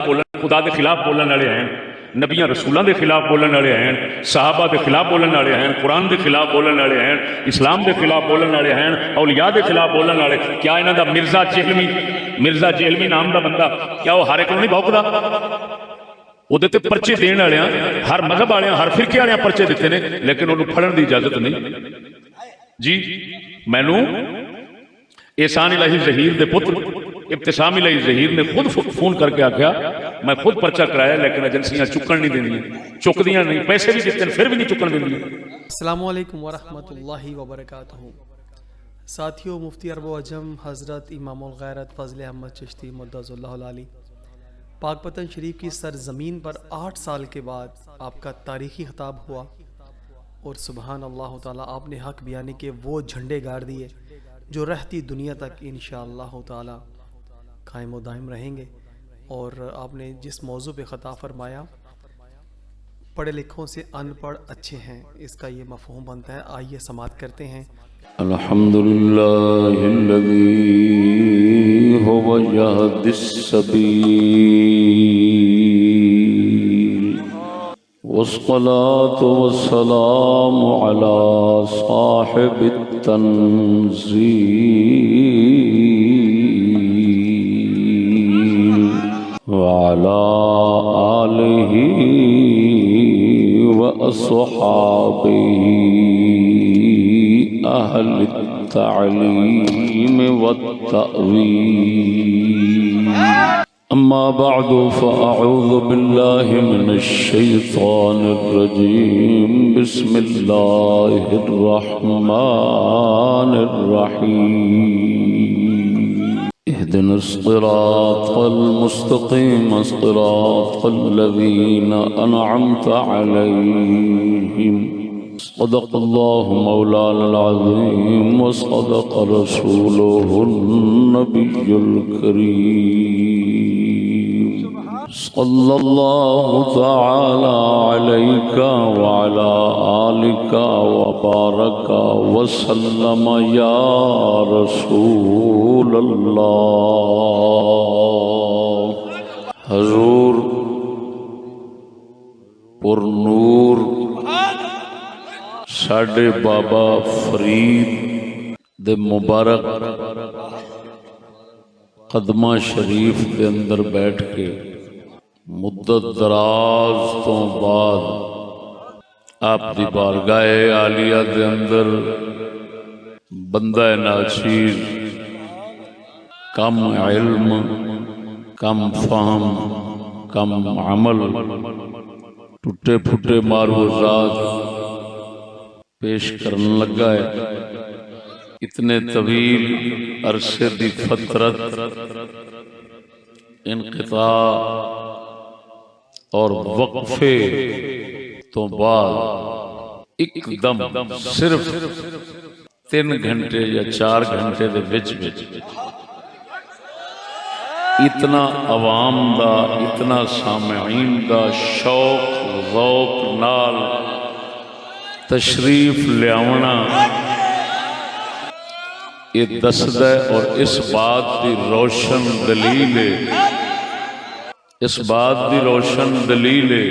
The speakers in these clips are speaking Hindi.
बोलन खुदा के खिलाफ बोलने वाले हैं, नबियां रसूलों के खिलाफ बोलने वाले हैं, सहाबा के खिलाफ बोलने वाले हैं, कुरान के खिलाफ बोलने वाले हैं, इस्लाम के खिलाफ बोलने वाले हैं, औलिया के खिलाफ बोलने वाले। क्या इन्हों का मिर्जा जेहलवी नाम का बंदा क्या वो हर एक नहीं भौंकदा? ਉਹਦੇ ਤੇ परचे देने वाले हर मजहब वाले हर फिरके वाले परचे दिते ने, लेकिन उन्होंने फड़न की इजाजत नहीं जी। मैनू एहसान इलाही जहीर के पुत्र इब्तिसाम इलाही जहीर ने खुद फोन करके आख्या मैं खुद परचा कराया, लेकिन एजेंसियां चुकन नहीं देंदियां, चुकदियां नहीं, पैसे भी दिते फिर भी नहीं चुकन देंदियां। अस्सलामु अलैकुम वरहमतुल्लाहि वबरकातुहू। साथियों, मुफ्ती अरब अजम हज़रत इमामुल गैरत फ़ज़ल अहमद चिश्ती मुद्दज़ुल्लाहुल आली पाकपतन शरीफ की सरज़मीन पर 8 साल के बाद आपका तारीख़ी खिताब हुआ और सुबहान अल्लाह ताला आपने हक़ बयानी के वो झंडे गाड़ दिए जो रहती दुनिया तक इंशाअल्लाह ताला कायम व दायम रहेंगे। और आपने जिस मौजू पे ख़ताब फरमाया, पढ़े लिखों से अनपढ़ अच्छे हैं, इसका ये मफ़हूम बनता है। आइए समाअत करते हैं। अल्हम्दुलिल्लाहिल्लज़ी हुवा यहदिस सबील वस्सलातु वस्सलामु अला साहिबित तंज़ील व अला आलिहि व अस्हाबिही अहल तालीम व तअवील। अम्मा बअदु फ़अऊज़ु बिल्लाहि मिनश शैतानिर रजीम। बिस्मिल्लाहिर रहमानिर रहीम। इहदिनस सिरातल मुस्तक़ीम सिरातल लज़ीना अनअमता अलैहिम। सदक़ल्लाहु मौलाना अज़ीम व सदक़ रसूलुहुन नबियुल करीम। सल्लल्लाहु तआला अलैका व अला आलिका व बारका व सल्लम या रसूलल्लाह। हुज़ूर पुरनूर साडे बाबा फरीद दे मुबारक कदमा शरीफ के अंदर बैठ के मुद्दत दराज तो बाद आप दी बारगाह आलिया दे अंदर बंदा नाचीज कम इल्म कम फहम कम अमल टुटे फुटे मारूज़ात पेश करने लगा है। इतने तवील अरसे दी फतरत इनक़िता और वक्फे तो बाद एकदम सिर्फ 3 घंटे या 4 घंटे दे विच इतना अवाम दा इतना सामईन दा शौक ज़ौक नाल तशरीफ लियावना ये दसदा है। और इस बात की रोशन दलील है, इस बात की रोशन दलील है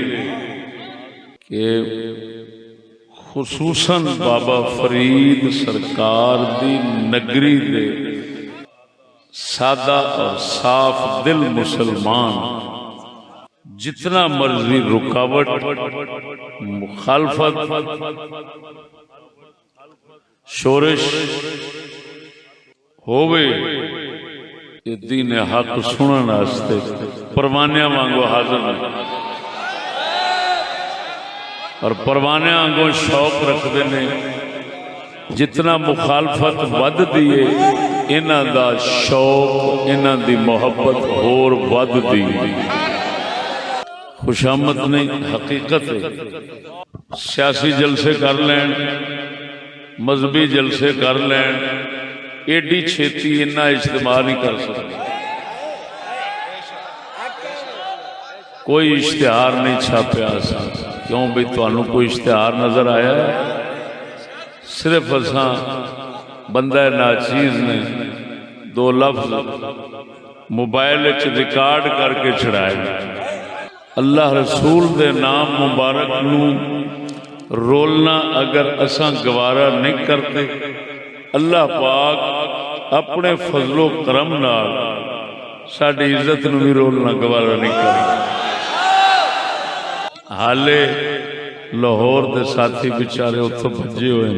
कि खुसूसन बाबा फरीद सरकार दी नगरी दे सादा और साफ दिल मुसलमान जितना मर्जी रुकावट मुखालफत शोरिश होवे ये दीन हक सुनने वास्ते परवानिया वांगो हाजिर है और परवानिया वांगो शौक रखते हैं। जितना मुखालफत वधदी है इन्हां दा शौक इन्हां दी मोहब्बत होर वधदी है। खुशामद नहीं हकीकत है। सियासी जलसे कर लैन मजहबी जलसे कर लैन एडी छेती इन्ना इज्तिमा नहीं कर सकते। कोई इश्तिहार नहीं छापया क्यों भी तुहानू कोई इश्तिहार नजर आया? सिर्फ असा बंदा नाचीज ने 2 लफ्ज मोबाइल च रिकॉर्ड करके चढ़ाए। अल्लाह रसूल दे नाम मुबारक नू रोलना अगर असां गवारा नहीं करते, अल्लाह पाक अपने फजलो करम नाल साडी इज्जत नू भी रोलना गवारा नहीं करता। हाले लाहौर दे साथी बेचारे उत्थों भजे हुए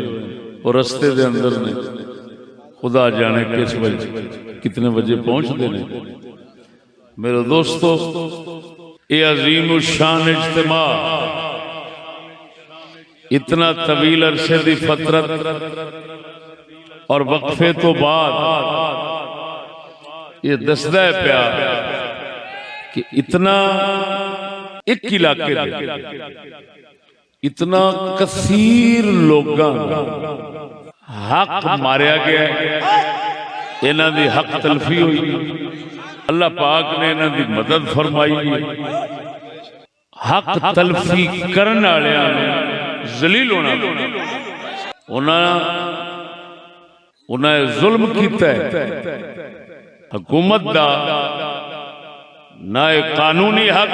और रस्ते दे अंदर ने, खुदा जाने किस बजे कितने बजे पहुंचते ने। मेरे दोस्तों, ये अजीम शान इज्तिमा इतना तवील अरसे दी फतरत और वक्फे तो बाद ये दसदा है प्या कि इतना एक इलाके इतना कसीर लोगां हक मारिया गया, इन्हां दी हक तलफी हुई। अल्लाह पाक ने इन्हां दी मदद फरमाई। हक तलफी करन वालियां नूं जलील होना, उन्हें जुल्म कीता है। हुकूमत दा ना कानूनी हक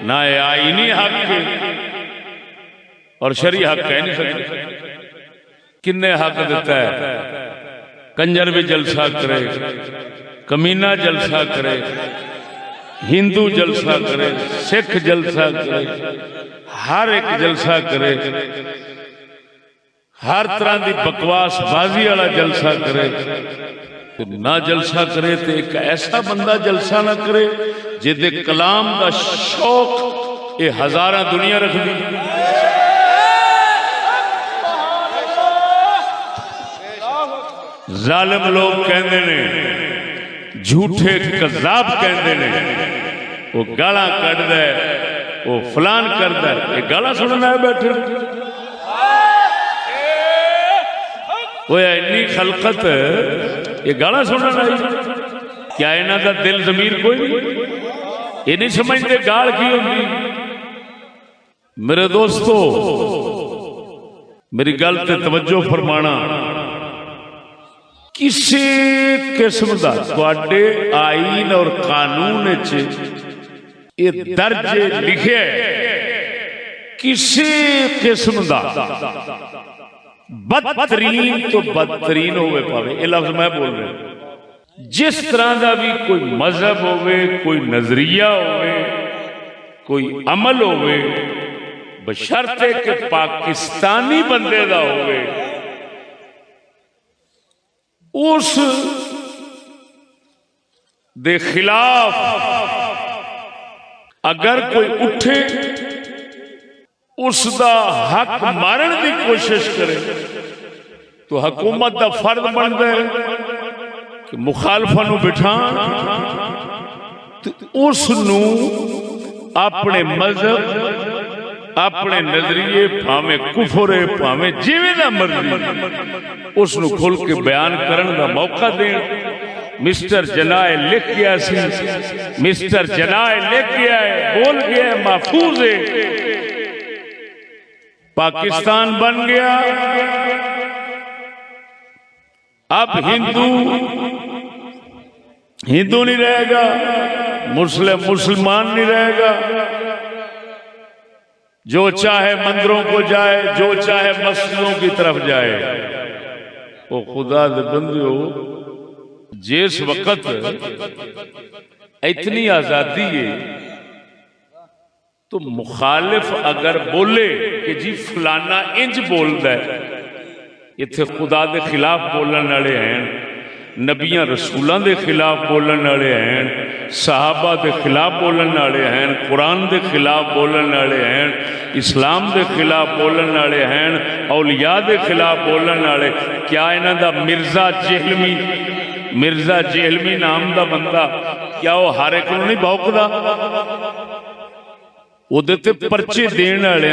ना आईनी हक और शरी हक कह नहीं सकते। किन्ने हक दिता है? कंजर भी जलसा करे, कमीना जलसा करे, हिंदू जलसा करे, सिख जलसा करे, हर एक जलसा करे, हर तरह की बकवास बाजी वाला जलसा करे। ना जलसा करे तो एक ऐसा बंदा जलसा ना करे जिदे कलाम का शौक ये हजारा दुनिया रख दी। जालिम लोग कहते ने, झूठे कज़ाब कहते ने, वो गाला कढ़दा है, वो फलान करदा है। ये गाला सुनना है बैठे वो इन्नी खलकत, ये गाला सुनना है। क्या इन्हां दा दिल जमीर कोई नहीं? ये नहीं समझते गाल की होती। मेरे दोस्तों, मेरी गल ते तवज्जो फरमाना। किसी किस्म का तुहाडे आईन और कानून ये दर्ज लिखे किसी किस्म का बदतरीन तो बदतरीन होवे पावे, ये लफ्ज मैं बोल रहा। जिस तरह का भी कोई मजहब होवे, कोई नजरिया होवे, कोई अमल होवे, बशर्ते कि पाकिस्तानी बंदे दा होवे, उस दे खिलाफ अगर कोई उठे, उसका हक मारन की कोशिश करे, तो हुकूमत का फर्ज बनता है कि मुखालफा नूं बिठा उसनू अपने मजहब, अपने नजरिए, भावे कुफर है, भावे जिवें दा मर्जी, उसनू खुल के बयान करने का मौका दें। मिस्टर जनाए लिख गया सी, मिस्टर जनाए लिख गया है, बोल गया है, महफूज है। पाकिस्तान बन गया, अब हिंदू हिंदू नहीं रहेगा, मुस्लिम मुसलमान नहीं रहेगा। जो चाहे मंदिरों को जाए, जो चाहे मस्जिदों की तरफ जाए। वो खुदा दे बंदियो, जिस वक्त इतनी आजादी है, तो मुखालिफ अगर बोले कि जी फलाना इंज बोलता है, इत्थे खुदा दे खिलाफ बोलने वाले हैं, नबियां रसूलों के खिलाफ बोलने वाले हैं, सहाबा के खिलाफ बोलने वाले हैं, कुरान के खिलाफ बोलने वाले हैं, इस्लाम के खिलाफ बोलने वाले हैं, औलिया के खिलाफ बोलने वाले। क्या इन्हां दा मिर्जा जेहलमी नाम का बंदा, क्या वो हर एक नहीं भौंकदा? उहदे ते परचे देने वाले,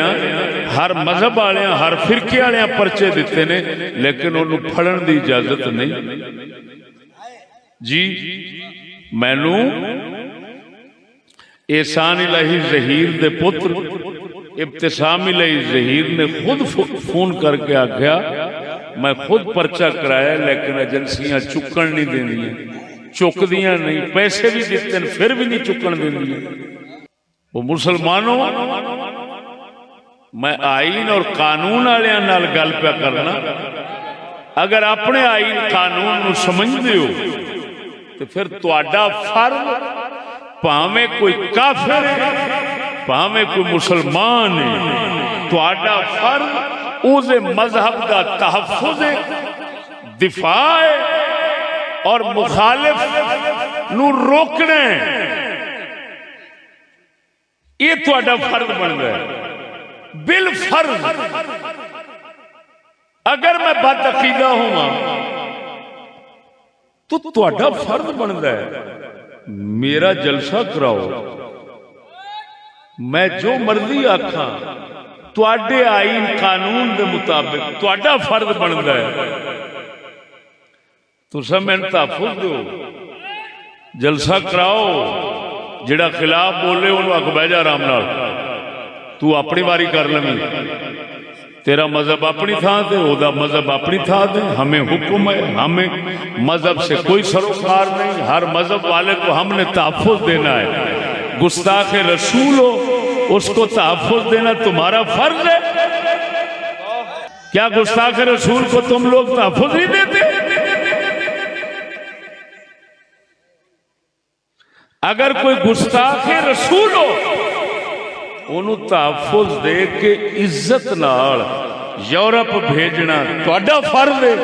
हर मजहब वाले, हर फिरके वाले परचे दिते ने, लेकिन उन्होंने फड़न की इजाजत नहीं। जी मैनू एहसान इलाही जहीर दे पुत्र इब्तिसाम इलाही जहीर ने खुद फोन करके आख्या, मैं खुद पर्चा कराया, लेकिन एजेंसियां चुकन नहीं देंदियां। चुकदियां नहीं, पैसे भी दिते फिर भी नहीं चुकन देंदियां। वो मुसलमानों, मैं आईन और कानून वालियां नाल गल पे करना। अगर अपने आईन कानून नूं समझदे हो तो फिर तुहाडा फर्ज, भावें कोई काफिर है भावें कोई मुसलमान है, तुहाडा फर्ज उसे मजहब का तहफ़्फ़ुज़ है, दिफा है और मुखालिफ नूं रोकना है। ये तुहाडा फर्ज बन रहा है बिल फर्ज। अगर मैं बदअकीदा होवां तो तुहाडा फर्ज बनता है मेरा जलसा कराओ, मैं जो मर्जी आखा, तुहाडे आईन कानून के मुताबिक तुहाडा फर्ज बनता है। तुसां मैनूं तहफ़्फ़ुज़ दो, जलसा कराओ, जिहड़ा खिलाफ बोले उन्होंने आख बह जा आराम नाल, तू अपनी वारी कर लवीं, तेरा मजहब अपनी थां ते, ओदा मजहब अपनी थां ते, हमें हुक्म है, हमें मजहब से कोई सरोकार नहीं, हर मजहब वाले को हमने तहफ़्फ़ुज़ देना है। गुस्ताख रसूल हो उसको तहफ़्फ़ुज़ देना तुम्हारा फर्ज है। क्या गुस्ताख रसूल को तुम लोग तहफ़्फ़ुज़ नहीं देते? अगर कोई गुस्ताख रसूल हो उन्होंने तहफ़्फ़ुज़ दे के इज्जत नाल यूरोप भेजना तुहाडा फर्ज है।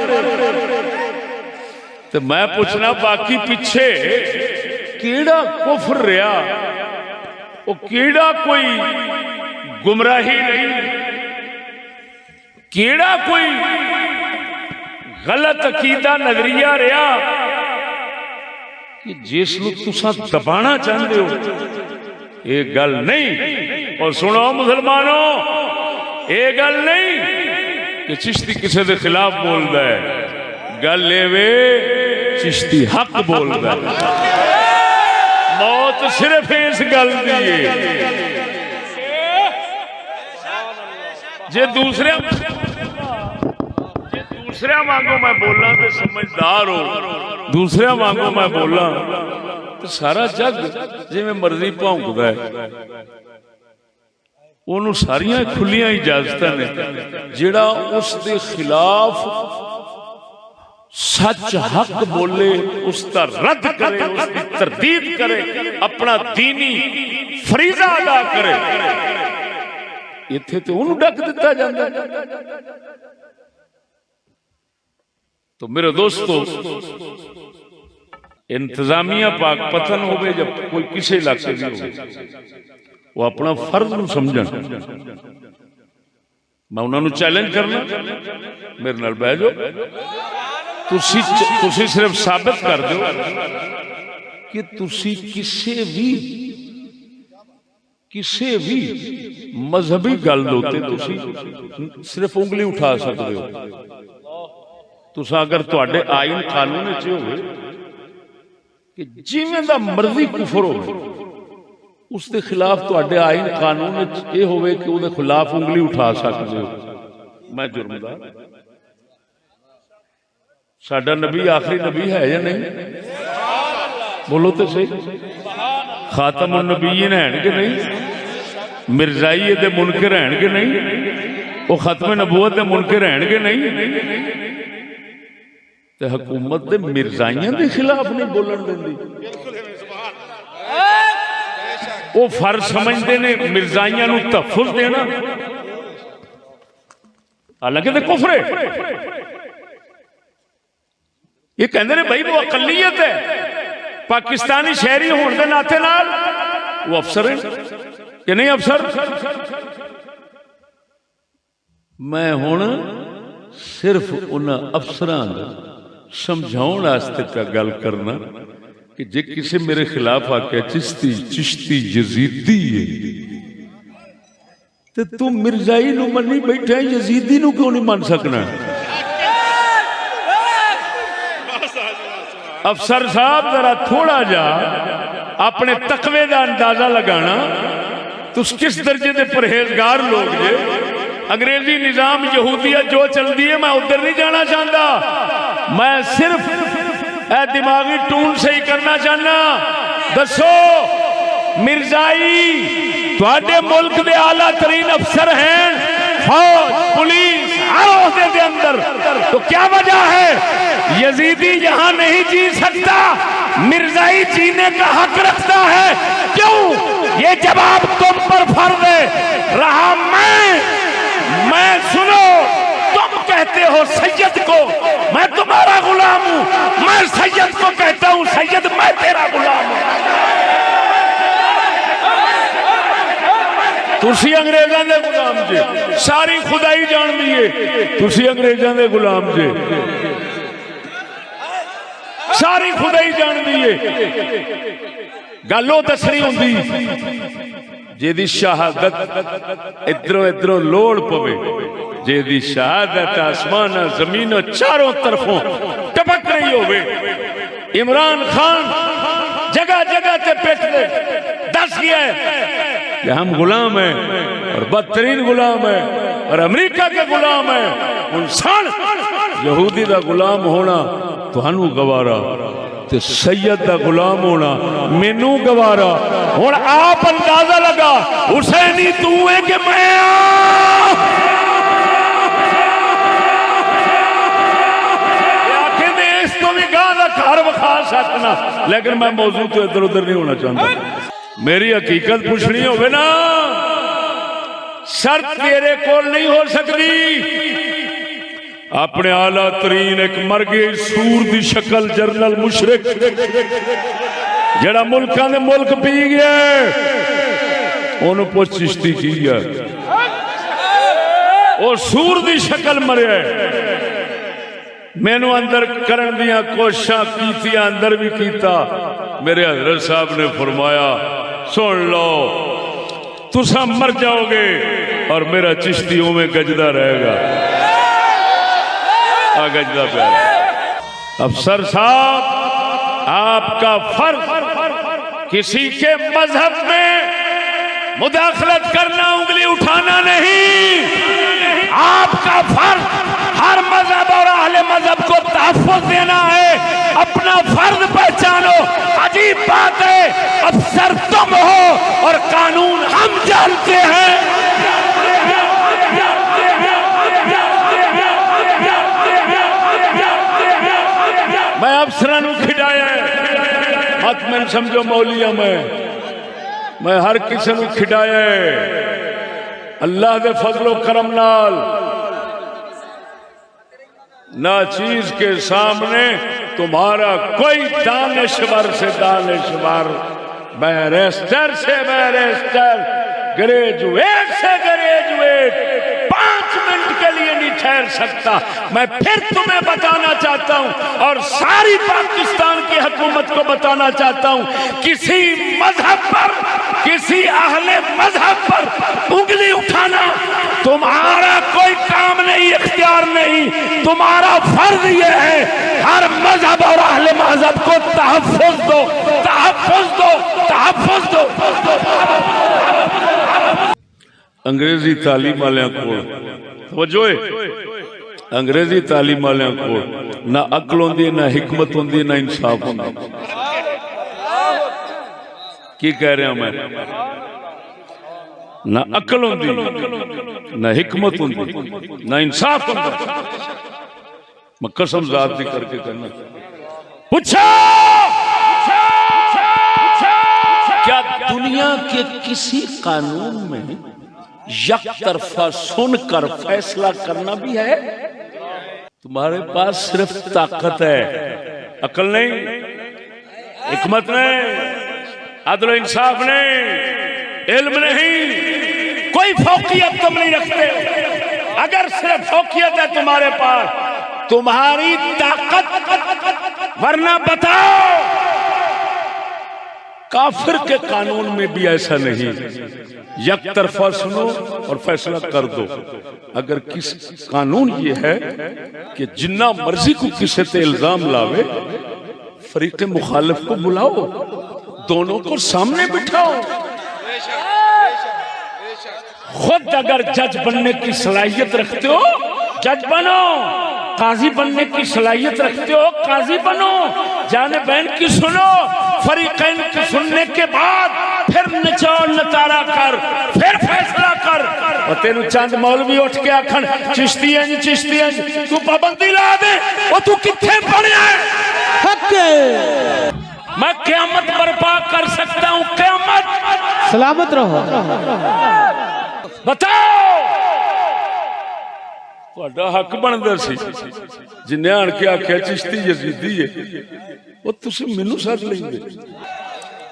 तो मैं पूछना बाकी पिछे केड़ा कुफर रहा, वो केड़ा कोई गुमराही नहीं, केड़ा कोई गलत अकीदा नजरिया रहा कि जिसनूं तुसां दबाना चाहते हो। ये गल नहीं। और सुनो मुसलमानों, ये गल नहीं कि चिश्ती किसी के खिलाफ बोलता है, गल वे चिश्ती हक बोलता है। मौत सिर्फ इस गल की है, जे दूसरे वांगू मैं बोला तो समझदार हो, दूसरे वांगू मैं बोला तो सारा जग जिवें मर्जी भौंकदा है। उन्होंने सारिया खुलिया इजाजत ने, जिहड़ा उसके खिलाफ सच हक बोले उसका रद्द करे, उसकी तरदीद करे, अपना दीनी फरीजा अदा करे, इत्थे तो उन्होंने डक दिता जाता। तो मेरे दोस्तों, इंतजामिया पाक पतन हो जब कोई किसी इलाके की हो, वो अपना फर्ज नूं समझण। मैं उन्होंने चैलेंज करना, मेरे नाल बह जाओ, तुसी सिर्फ साबित कर दो कि तुसी किसी भी मजहबी गल दे उत्ते तुसी सिर्फ उंगली उठा सकते हो। तुसा अगर तुहाडे आईन कानून च होवे कि जिवें दा मर्जी कुफर हो, उसके खिलाफ तुहाडे आईन कानून ये होवे कि उहदे खिलाफ उंगली उठा सकते हो, मैं जुर्मदार। साडा नबी आखिरी नबी है या नहीं? बोलो तो सही। खातमुन नबीयीन है कि नहीं? मिर्जाई दे मुनकर है कि नहीं? वो खत्म नबूवत दे मुनकर है कि नहीं? ते हुकूमत दे मिर्जाइयां दे खिलाफ नहीं बोलन देंदी। वो फर्ज समझते ने मिर्जाइयां नूं तहफ़्फ़ुज़ देना, हालांकि तो कुफर है। ये कहते हैं भाई वो अकलियत है, पाकिस्तानी शहरी होने के नाते नाल वो अफसर है कि नहीं अफसर? मैं हुण सिर्फ उन्हां अफसरां दा समझाउण वास्ते का गल करना कि जे किसी मेरे खिलाफ आके चिश्ती यजीदी है तो तू मिर्जाई नूं मनी बैठा, यजीदी नूं क्यों नहीं मन सकना? अफसर साहब जरा थोड़ा जा अपने तकवे का अंदाजा लगाना, तुस किस दर्जे के परहेजगार लोग जे। अंग्रेजी निजाम यहूदियत जो चलती है मैं उधर नहीं जाना चाहता, मैं सिर्फ ए दिमागी टून सही करना चाहना। दसो मिर्जाई तुहाडे मुल्क दे आला तरीन अफसर हैं, फौज पुलिस हर ओहदे दे अंदर, तो क्या वजह है यजीदी यहां नहीं जी सकता, मिर्जाई जीने का हक रखता है? क्यों? ये जवाब तुम पर फर्ज है। रहा मैं सुनो, तुम कहते हो सैयद को मैं तुम्हारा गुलाम हूं, मैं सैयद को कहता हूं सैयद मैं तेरा गुलाम हूं। तुसी अंग्रेजों दे गुलाम जे, सारी खुदाई जान दीए तुसी अंग्रेजों दे गुलाम जे, सारी खुदाई जान दीए। गलो दसनी होंदी जेदी शहादत इधरों इधरों लोड़ पवे, जेदी शहादत आसमान जमीन चारों तरफों टपक रही होवे। इमरान खान जगह जगह ते पेट दे दस गया है कि हम गुलाम हैं और बदतरीन गुलाम है और अमेरिका के गुलाम है। इंसान यहूदी का गुलाम होना तुहानू गवारा, ते सैयद का गुलाम होना मैनू गवारा। हुण आप अंदाजा लगा हुसैनी तू है कि मैं इस तो भी गाह का घर विखा सकना, लेकिन मैं मौजूद तो इधर उधर नहीं होना चाहता। मेरी हकीकत पूछनी होवे ना, शर्त तेरे को नहीं हो सकती। अपने आला तरीन एक मर गई सूर दी शक्ल जनरल मुशरिक जड़ा मुल्कां दे मुल्क पी गया, ओनू पुछ चिश्ती की है, वो सूर दी शक्ल मरिया। मैनू अंदर करन दियां कोशिशां कीतियां, अंदर भी कीता। मेरे हजरत साहब ने फरमाया सुन लो तुसा मर जाओगे और मेरा चिश्ती में गजदा रहेगा। गजदा प्यारा अफसर साहब, आपका फर्ज किसी के मजहब में मुदाखलत करना, उंगली उठाना नहीं। आपका फर्ज हर मजहब और अहले मजहब को तहफ़्फ़ुज़ देना है। अपना फर्ज पहचानो। अजीब बात है, अफसर तुम हो और कानून हम जानते हैं। मैं अफसरां खिडाया मत मैन समझो मौलिया, मैं हर किसी को खिडाया अल्लाह के फजलो करम नाल। ना चीज के सामने तुम्हारा कोई दानिश्वर से दानिश्वर, बैरिस्टर से बैरिस्टर, ग्रेजुएट से ग्रेजुएट 5 मिनट के लिए नहीं ठहर सकता। मैं फिर तुम्हें बताना चाहता हूं और सारी पाकिस्तान की हुकूमत को बताना चाहता हूं, किसी मजहब पर, किसी अहले मजहब पर उंगली उठाना तुम्हारा कोई काम नहीं, इख्तियार नहीं। तुम्हारा फर्ज यह है हर मजहब और अहले मजहब को तहफ़्फ़ुज़ दो, तहफ़्फ़ुज़ दो, तहफ़्फ़ुज़ दो। अंग्रेजी तालीम वाले को तवज्जो है, अंग्रेजी तालीम वाले को ना अक्ल होंदी, ना हिकमत होंदी, ना इंसाफ होंदा। की कह रहा मैं? ना अक्ल होंदी, ना हिकमत होंदी, ना इंसाफ होंदा। मैं कसम जात दी करके कहना, पूछो क्या दुनिया के किसी कानून में यक तरफा सुनकर फैसला करना भी है? तुम्हारे पास सिर्फ ताकत है, अकल नहीं, हिकमत नहीं, अदल इंसाफ नहीं, इल्म नहीं, कोई फौकियत तुम नहीं रखते। अगर सिर्फ फौकियत है तुम्हारे पास, तुम्हारी ताकत, वरना बताओ काफिर के कानून में भी ऐसा नहीं, यक तरफा सुनो और फैसला कर दो। अगर किस कानून ये है कि जिन्ना मर्जी को किसी पे इल्जाम लावे, फरीक मुखालिफ को बुलाओ, दोनों को सामने बिठाओ। खुद अगर जज बनने की सलाहियत रखते हो, जज बनो। काजी बनने की सलाहियत रखते हो, काजी बनो। जाने बहन की सुनो, फरीकैन के सुनने के बाद फिर निचोड़ नतारा कर, फिर फैसला कर। और तेन चंद मौलवी उठ के आखन चिश्ती तू पाबंदी ला दे, और तू किथे पढ़िया है? मैं क़यामत बर्पा कर सकता हूँ, क़यामत। सलामत रहो। बताओ ਤੁਹਾਡਾ हक बनदा सी जिन्ने आण के आख्या चिश्ती यजीदी है, वो तुसी मैनू सद लेंदे,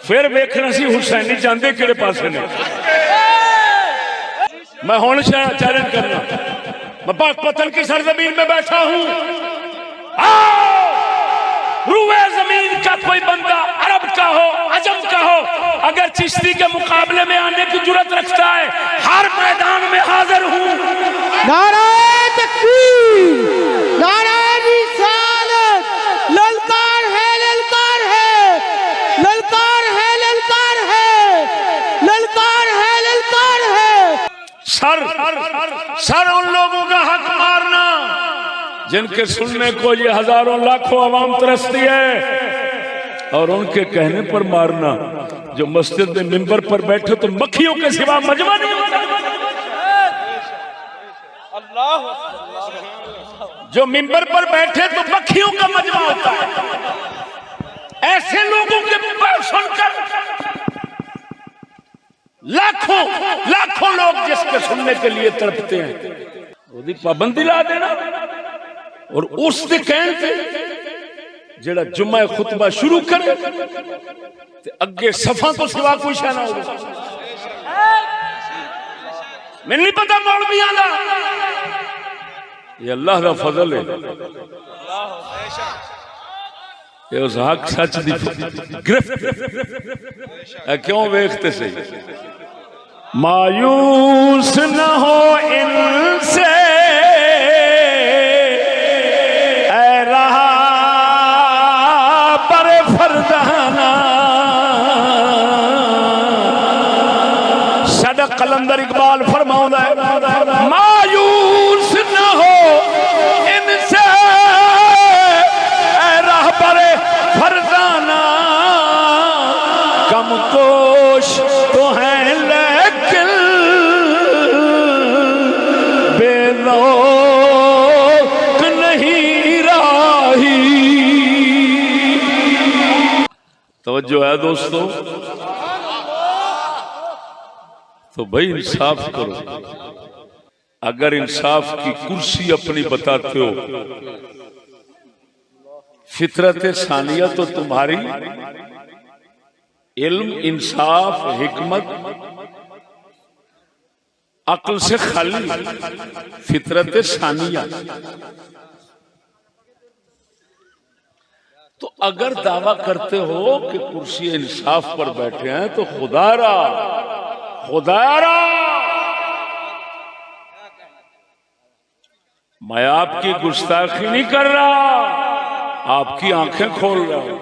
फिर वेखना सी हुसैनी जांदे किहड़े पासे ने। मैं हुण चैलेंज करना, मैं पाकपतन की सरजमीन में बैठा हूं, रूए जमीन का कोई बंदा, अरब का हो अजम का हो, अगर चिश्ती के मुकाबले में आने की जुर्रत रखता है, हर मैदान में हाजिर हूं। नाराए तकबीर, नाराए रिसालत, ललकार है, ललकार है, ललकार है, ललकार है, ललकार है, ललकार है। सर उन लोगों का हक मारना जिनके सुनने को ये हजारों लाखों अवाम तरसती है, और उनके कहने पर मारना जो मस्जिद में मिंबर पर बैठे तो मक्खियों के सिवा मजमा नहीं होता, जो मिंबर पर बैठे तो मक्खियों का मजमा होता है। ऐसे लोगों के बात सुनकर लाखों लोग जिसके सुनने के लिए तड़पते हैं, उसकी पाबंदी ला देना। और उसके कहने से जेड़ा जुम्मा खुतबा शुरू करे ते अगे सफा तो सिवा कोई शह ना हो। मैंने नहीं पता मौलवियां दा, ये अल्लाह का फजल है, ये उस हक सच दी गिरफ्त। क्यों वेखते सही, मायूस न हो इनसे कलंदर इकबाल फरमाउंदा है, मायूस न हो इनसे रहबरे फरजाना, कम कोश तो हैं लेकिन बेलौक नहीं राही। तवज्जो है दोस्तों, तो भाई इंसाफ करो। अगर इंसाफ की कुर्सी अपनी बताते हो, फितरत सानिया तो तुम्हारी इल्म, इंसाफ, हिकमत, अक्ल से खाली, फितरत सानिया। तो अगर दावा करते हो कि कुर्सी इंसाफ पर बैठे हैं, तो खुदारा मैं आपकी गुस्ताखी नहीं कर रहा, आपकी आंखें खोल रहा हूं।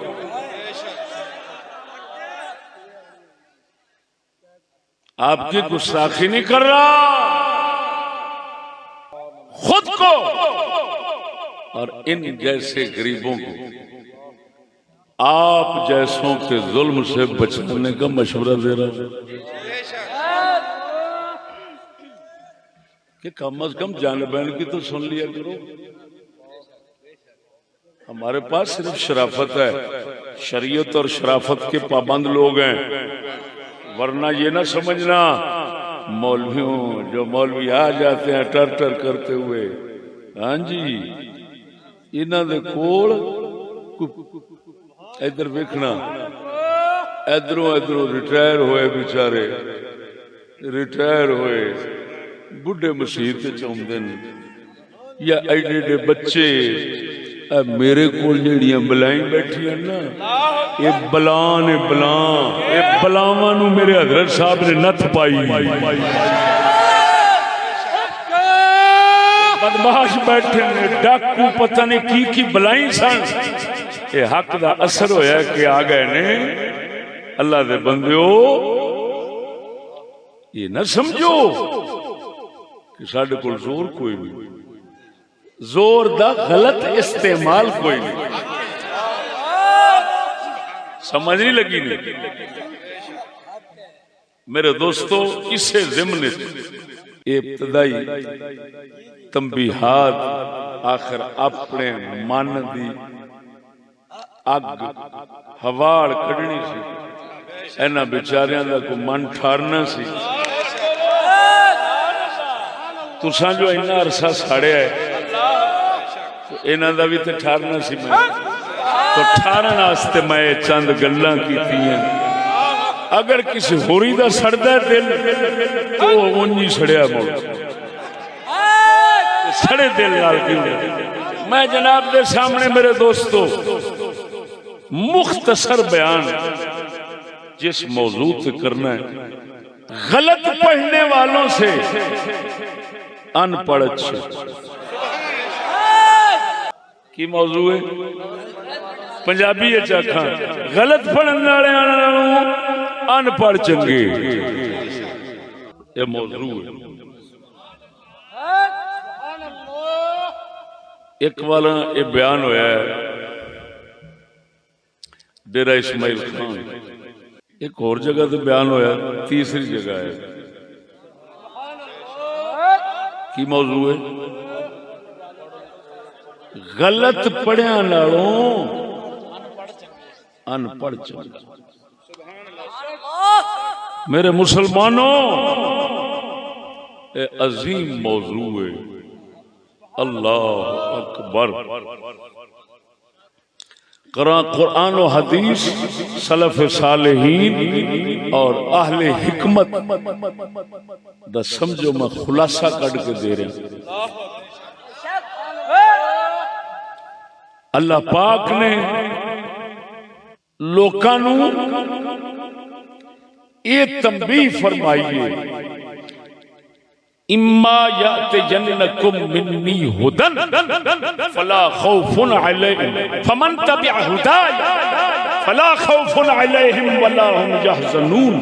आपकी गुस्ताखी नहीं कर रहा, खुद को और इन जैसे गरीबों को आप जैसों के जुल्म से बचाने का मशवरा दे रहा हूं कि कम अज कम जान बहन की तो सुन लिया करो। हमारे पास सिर्फ शराफत है, शरीयत और शराफत के पाबंद लोग हैं, वरना ये ना समझना मौलवियों, जो मौलवी आ जाते हैं टर टर करते हुए, हाँ जी, इन्हां दे कोल इधर वेखना, इधरों रिटायर होए बेचारे, रिटायर होए बुढ़े मसीत चाहते हैं, या एडे एडे बच्चे मेरे को जेड़ियां बलाएं बैठियां ना, ये बलां ने बलां, ये बलावां नू मेरे हजरत साहब ने नथ पाई। बदमाश बैठे ने, डाकू पता नहीं की बलाई सन। ये हक दा असर होया कि आ गए ने। अल्लाह दे बंदियो, ये ना समझो कि साडे कोल जोर कोई नहीं, जोर दा गलत इस्तेमाल कोई नहीं। समझ नहीं लगी नहीं मेरे दोस्तों। इसे ज़िम्न इब्तदाई तंबीहात आखिर अपने मन दी अग हवाड़ कढ़नी सी, इन्हां बेचारियां दा कोई मन ठारना सी। तुसां जो इन्ना अरसा साड़िया है तो इन्हां दा भी तो ठारना सी। मैं तो ठारन वास्ते मैं चंद गल्लां कीतियां। अगर किसी होरी दा सड़दा दिल तो उंज ही सड़िया मुड़ सड़े दिल नाल क्यों। मैं जनाब दे सामने मेरे दोस्तों मुख्तसर बयान जिस मौजू से करना है, गलत पढ़ने वालों से अनपढ़ अच्छे की मौजू है। पंजाबी आखा गलत पढ़ने वाले अनपढ़ चंगे, ये मौजू है। एक वाला ये बयान होया है डेरा इस्माइल खान, एक और जगह तो बयान होया, तीसरी जगह है की मौजू है गलत पढ़िया नालों अनपढ़ चंगा। मेरे मुसलमानों ये अजीम मौजू है। अल्लाह अकबर। कुरान और हदीस सलफ सालेहीन और अहले हिकमत दा समझो मैं खुलासा कट के दे रहा। अल्लाह पाक ने लोकां नू ये तंबीह फरमाई है, इम्मा यातजन्नकुम मिन्नी हुदन फला खौफुन अलैहिम फमन तबिअ हुदाया फला खौफुन अलैहिम वला हुम यहज़नून।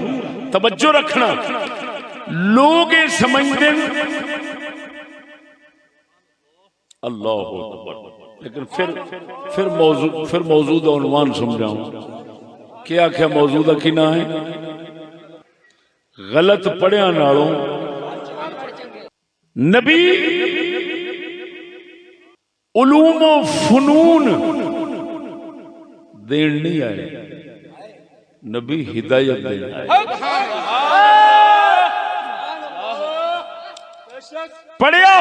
तवज्जो रखना, लोग ये समझते अल्लाह अकबर, लेकिन फिर मौजूदा उन्वान समझाऊं। क्या क्या मौजूदा की ना है गलत पढ़िया नालों नबी उलूम व फनून देन नहीं आए, नबी हिदायत देन आए। पढ़िया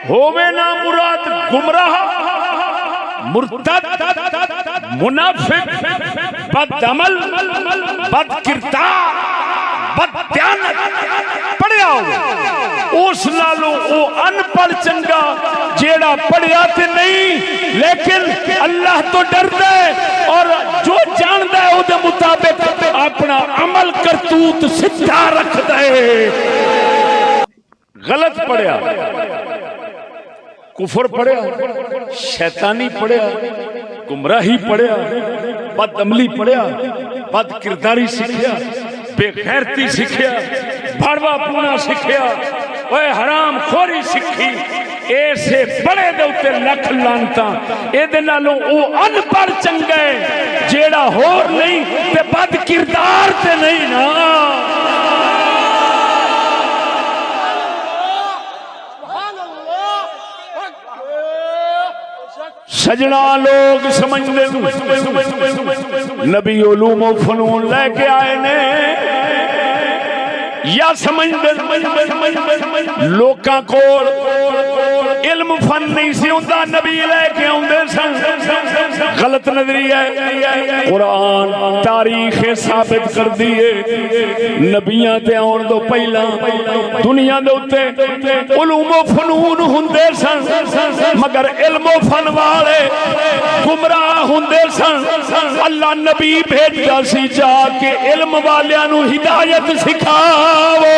होवे ना मुराद गुमराह मुर्तद मुनाफिक बदअमल बदकिरदार बदत्यानत पढ़िया हो उस नालों वो अनपढ़ चंगा जेड़ा पढ़िया ते नहीं लेकिन अल्लाह तो डरदा है और जो जानदा है उसके मुताबिक अपना अमल करतूत सीधा रखदा है। गलत पढ़िया, कुफर पढ़िया, शैतानी पढ़िया, गुमराही पढ़िया, बदअमली पढ़िया, बद किरदारी सीखिया, बेगैरती सीखिया, भड़वा पूना सीखिया, ओए हराम खोरी सीखी, ऐसे बड़े दे उत्ते लख लानता। एदे नालों ओ अनपढ़ चंगा है जेड़ा होर नहीं ते बद किरदार ते नहीं ना। सजना लोग समझते नबी उलूम व फनून लेके आए ने या समझते लोकां कोल इल्म फन नहीं सी हुंदा, नबी लेके आउंदे सन। गलत नजरिया है। कुरान तारीख साबित कर दी है नबियां ते आउण तो पहला दुनिया दे उत्ते उलूम व फनून हुंदे सन मगर इल्म व फन वाले गुमराह हुंदे सन। अल्लाह नबी भेजदा सी जाके इल्म वालियां नू हिदायत सिखावो।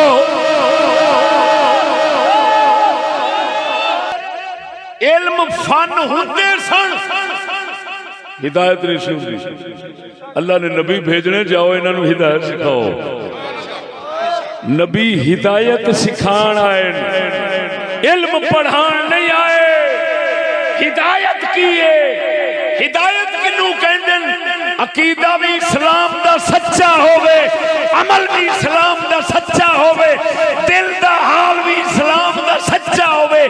इल्म फन हुंदे सन हिदायत नहीं सी हुंदी। अल्लाह ने नबी भेजने जाओ इन्हां नू हिदायत सिखाओ। नबी हिदायत सिखाण आए, इल्म पढ़ाण नहीं आए। हिदायत की है, हिदायत किनू कहंदे अकीदा भी इस्लाम दा सच्चा होवे, अमल भी इस्लाम दा सच्चा होवे, दिल दा हाल भी इस्लाम दा सच्चा होवे,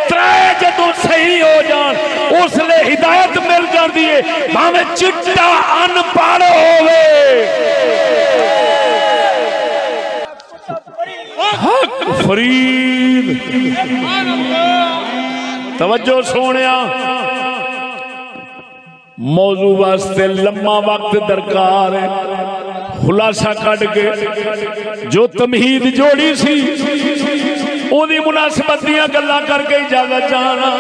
त्रै जदों सही हो जान उसले हिदायत मिल जाती है, भावें चिट्टा अनपढ़ होवे। हक फरीद तवज्जो सोनिया, मौजू वास्ते लम्मा वक्त दरकार है, खुलासा कट के जो तमहीद जोड़ी सी ओदी मुनासिबत दियां गल्लां करके इजाजत जाना।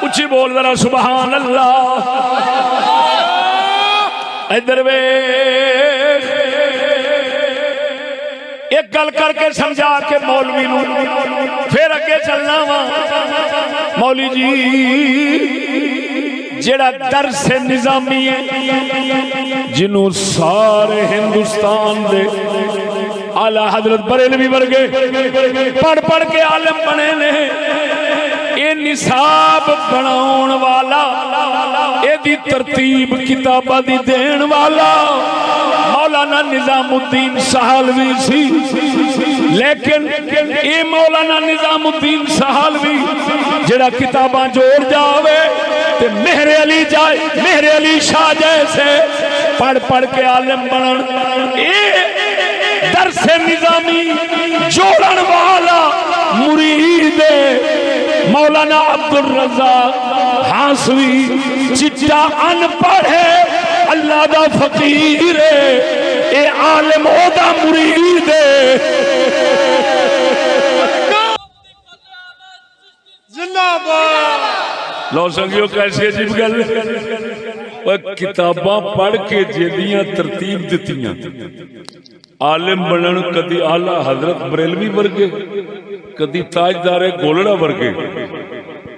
उच्ची बोल जरा सुभान अल्लाह। इधर वे एक गल करके समझा के मौलवी नू फिर अगे चलना वा। मौली जी जेड़ा दर्स निजामी है जिन्हों सारे हिंदुस्तान दे आला हजरत बरेलवी वर्गे पढ़ पढ़ के आलम बने ने, ये निसाब बनाउण वाला, एदी तरतीब किताबा दी देण वाला मौलाना निजामुद्दीन सहालवी सी। लेकिन ये मौलाना निजामुद्दीन सहालवी जेड़ा किताबा जोड़ जावे ते मेहरे अली जाए, मेहरे अली शाह जैसे पढ़ पढ़ के आलिम बनन। ये दर्स निजामी जोड़न वाला मुरीद मौलाना अब्दुल रज़्ज़ाक़ हासवी चिट्टा अनपढ़ है, अल्लाह दा फकीर है, ये आलिम ओदा मुरीद है। लो संगियो कैसी अजीब गल, किताबां पढ़ के जेदियां तरतीब दित्तियां आलिम बनन, कदी आला हजरत बरेलवी वर्गे, कदी ताजदारे गोलड़ा वर्गे,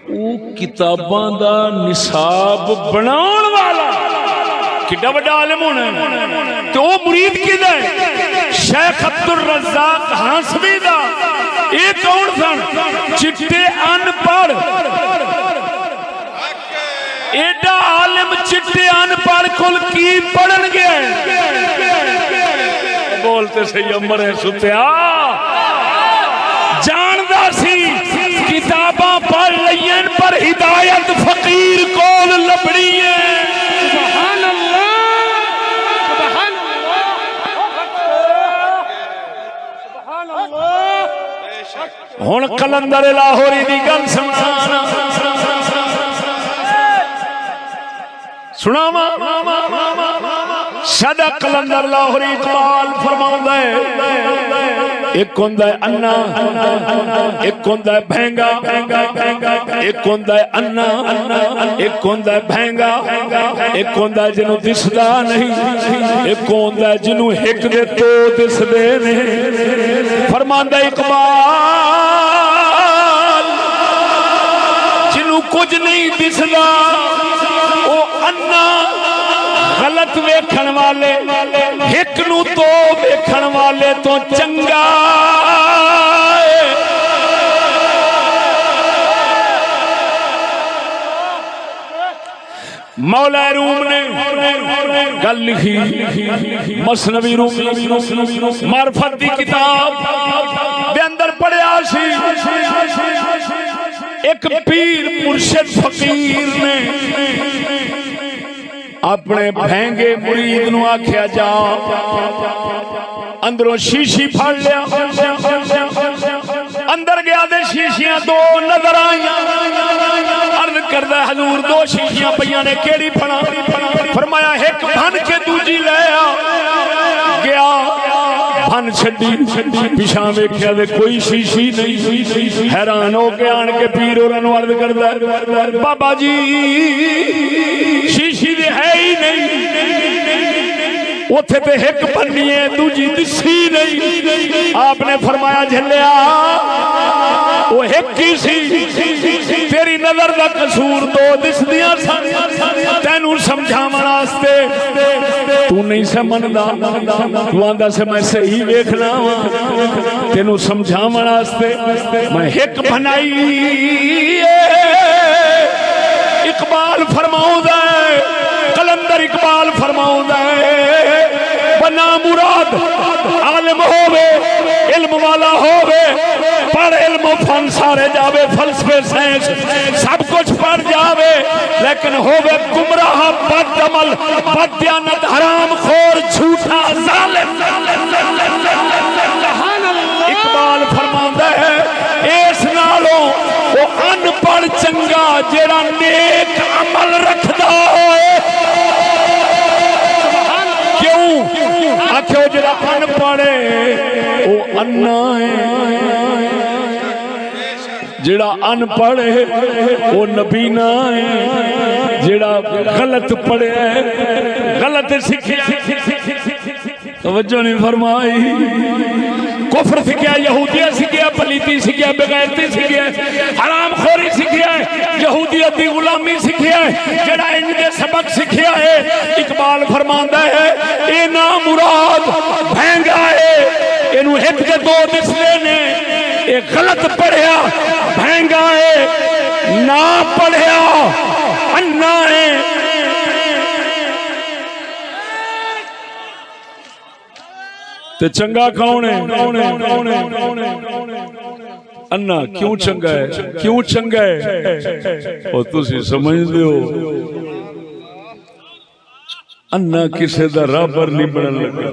वो किताबां दा निसाब बनाउण वाला किड्डा वड्डा आलिम होना है। तो वो मुरीद किदा है? शेख अब्दुल रज़्ज़ाक़ हासवी दा। ये कौन सन? चिट्टे अनपढ़, एडा आलिम चिट्टे अनपढ़ कुल की पढ़न गए? बोलते सही अमर है सुत्या, जानदा सी किताबां पढ़ लईयां पर हिदायत फकीर कोल लभनी है। सुभान अल्लाह, सुभान अल्लाह। हुण कलंदर लाहौरी दी गल सुनाना, सुनावा। साडा कलंदर लाहौरी इकबाल फरमाउंदा है, एक होंदा है अन्ना, एक होंदा है भैंगा, एक होंदा है अन्ना, एक होंदा है भैंगा, एक होंदा है जिन्हों दिसदा नहीं, एक होंदा है जिन्हों हिक दे तो दिसदे ने। फरमांदा इकबाल जिन्हों कुछ नहीं दिसदा ओ अन्ना, गलत वेखण वाले हिक नू तो वेखण वाले तो चंगा। मौला रूम ने गल लिखी, मसनवी रूम मार्फत दी किताब दे अंदर पढ़िया सी। एक पीर मुर्शिद फकीर ने अपने भैंगे मुरीद नू आख्या जा, अंदरों शीशी फड़ लिया, अंदर गया दे शीशियां दो नजर आईया। अर्ज करदा हजूर दो शीशियां पईयां ने केड़ी फड़ा? फरमाया एक भन के दूजी ले आ। गया भन छड़ी, पिछा वेख्या दे कोई शीशी नहीं। हैरान हो के आन के पीर होरां नू अर्ज करदा, बाबा जी शीशी दे है ही नहीं, उथे ते एक बन्नी है दूजी दिसी नहीं। आपने फरमाया झल्लिया वो एक ही सी, तेरी नजर दा कसूर दो दिसदियां सन। तैनू समझावन वास्ते तू नहीं समझदा, तू आंदा से मैं सही वेखना वा, तेनू समझावन वास्ते मैं एक बनाई। इकबाल फरमाउंदा कलंदर इकबाल फरमाउंदा है बना मुराद आलिम होवे इल्म वाला होवे पढ़ इल्म फन सारे जावे फलसफे साइंस सब कुछ पढ़ जावे लेकिन होवे गुमराह बदअमल बददियानत हराम खोर झूठा जालिम। इकबाल फरमांदा है इस नालों वो अनपढ़ चंगा जेड़ा नेक अमल रखदा होए। क्यों आखियो जेड़ा अनपढ़ है वो अन्ना है, जेड़ा अनपढ़ है वो नबीना है, जेड़ा गलत पढ़िया है गलत सीखिया तवज्जो नहीं फरमाई। कुफर सीखिया यहूदियत सीखिया पलीती सीखिया बेगैरती सीखिया हराम खोरी सीखिया यहूदियत की गुलामी सीखिया जेड़ा इनके सबक सीखिया है। इकबाल फरमांदा है ये ना मुराद महंगा है इनू एक के दो दिसले ने ये गलत पढ़िया महंगा है ना पढ़िया अन्ना है। ते चंगा कौन है? अन्ना क्यों चंगा है? क्यों चंगा है और तुसी समझदे हो अन्ना किसे दा राबर नहीं बनन लगा।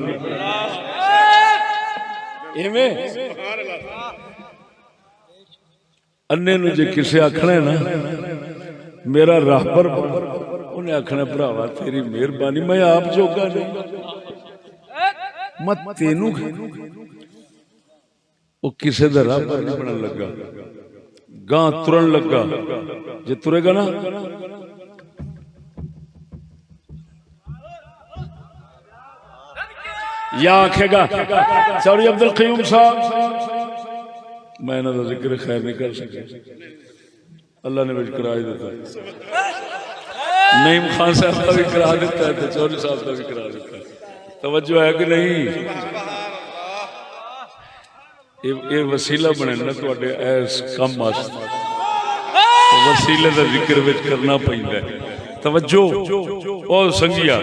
इवें अन्ने नु जे किसे आखना है ना मेरा राबर उन्हें आखना भरावा तेरी मेहरबानी मैं आप जोगा नहीं मत तेनू वो किसे दा राबर नहीं बनन लगा गां तुरन लगा जे तुरेगा ना या आखेगा सौरी अब्दुल कयूम साहब मैं इन्हां दा जिक्र खैर नहीं कर सके अल्लाह ने मुझे करा दिता नईम खान साहब का भी करा देता है तो चौधरी साहब का भी करा देता है। तवज्जो है कि नहीं? ये वसीला बने ना तुहाडे इस कम वास्ते वसीले दा जिक्र विच करना पैंदा है। तवज्जो ओ संगिया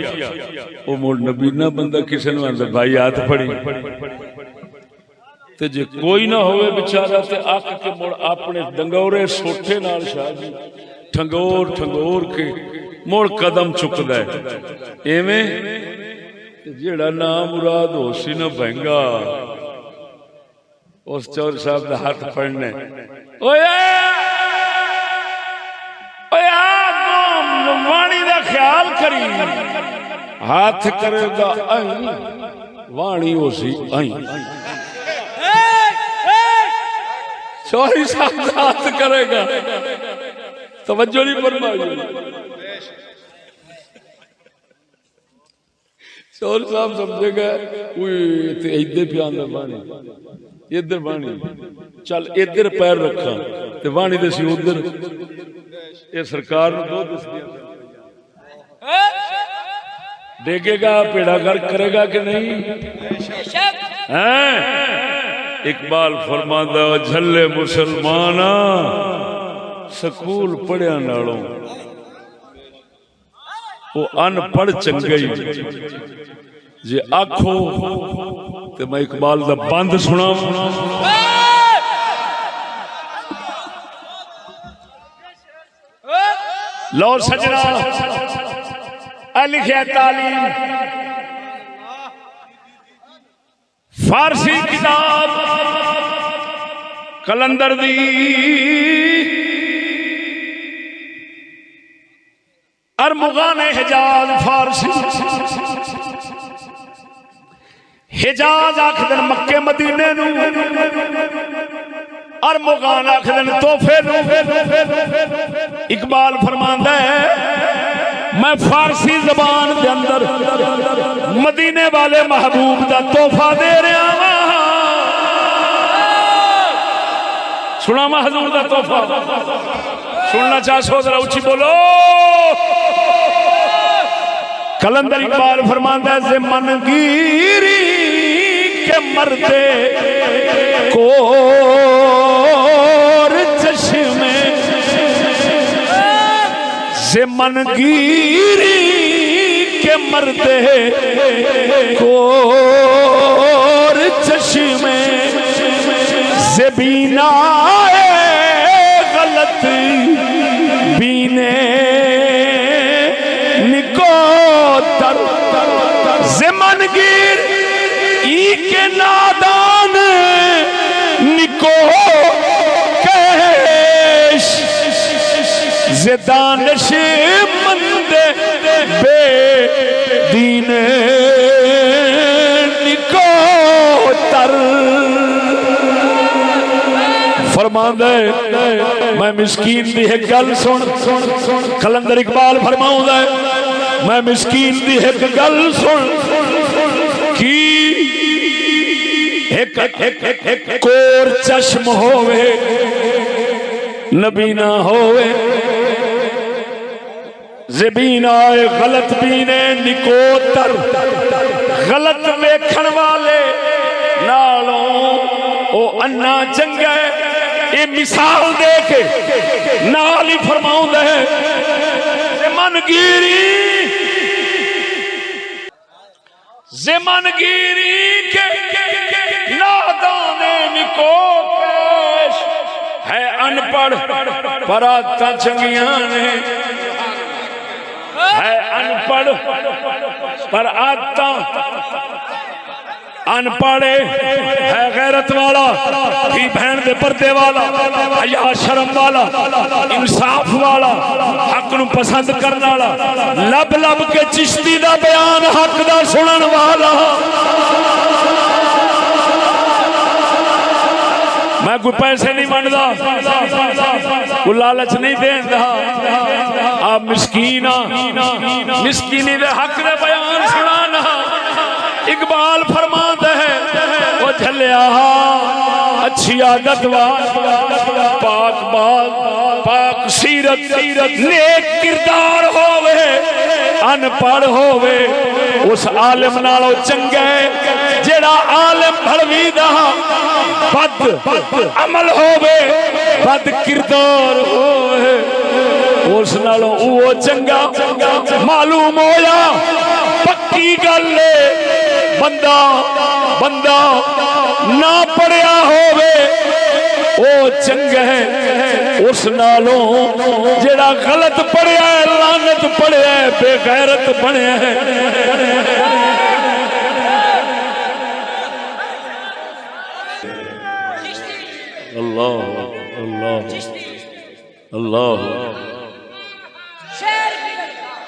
ओ मोड़ नबीना बंदा किसे नु आंदा भाई हाथ फड़ी ते जे कोई ना होवे बेचारा ते अक के मोड़ अपने डंगोरे सोठे नाल शाह जी ठंगोर ठंगोर के मोड़ कदम चुकदा है। एवें जेड़ा नाम मुराद होसी ना बहंगा उस चौर साहब का हाथ पड़ने वाणी का ख्याल करी हाथ करेगा वाणी होसी चौरी साहब का हाथ करेगा तवज्जो नहीं फरमाई। चौर साहब समझेगा इधर प्यान वाणी इधर वाणी चल इधर पैर रखा तो वाणी दसी उधर ये सरकार दो देखेगा पेड़ा गर्क करेगा कि नहीं है? इकबाल फरमांदा झल्ले मुसलमाना स्कूल पढ़िया नालों वो अनपढ़ चंगई जे आखो तो मैं इकबाल दा बंद सुना लो सजना लिखिया तालीम फारसी किताब कलंदर दी अरमुगान हिजाज फारसी हिजाज आखदन मक्के मदीने नू अरमुगान आखदन तोहफे नू। इकबाल फरमांदा है मैं फारसी जबान के अंदर मदीने वाले महबूब का तोहफा दे रहा वा। सुना मैं हजूर का तोहफा सुनना चाहो जरा उच्ची बोलो। कलंदर इकबाल फरमांदा है मन गिरी के मरते को चश्मे से मन गिरी करते कोर चश्मे से बीना गलत बीने निकोतर ज़मनगीर ई के नादान निको कैश ज़दानश मंद बे दीन निकोतर फरमांदा है मैं मिस्कीन दी एक गल सुन कलंदर इकबाल फरमाउंदा है मैं मिस्कीन दी एक गल सुन की एक कोर चश्म होवे नबी ना होवे ज़बीना गलत बीने निकोतर गलत वेखण वाले नालों ओ अन्ना चंगा है ये मिसाल दे के नाल ही फरमाउंदा है ज़मनगीरी के नादाने निको पेश है अनपढ़ पर आता चंगियां ने है अनपढ़ पर आता अनपढ़े है गैरत वाला भी बहन दे पर्दे वाला हया शर्म वाला इंसाफ वाला हक नू पसंद करने वाला लब लब के चिश्ती दा बयान हक दा सुनन वाला मैं कोई पैसे नहीं मंगदा कोई लालच नहीं देंदा आप मिस्कीना मिस्कीनी दे हक दे बयान सुनाना इकबाल फरमाता है वो झलिया अच्छी आदत पाक बात पाक सीरत नेक किरदार होवे अनपढ़ होवे उस आलिम नालों चंगा है जेड़ा आलिम भड़वी दा बद अमल होवे बद किरदार होवे उस नालों वो चंगा मालूम होया पक्की गल बंदा बंदा ना पढ़िया होवे ओ चंगा है उस नालों जेड़ा गलत पढ़िया है लानत पढ़िया है बेगैरत बनया है अल्लाह अल्लाह अल्लाह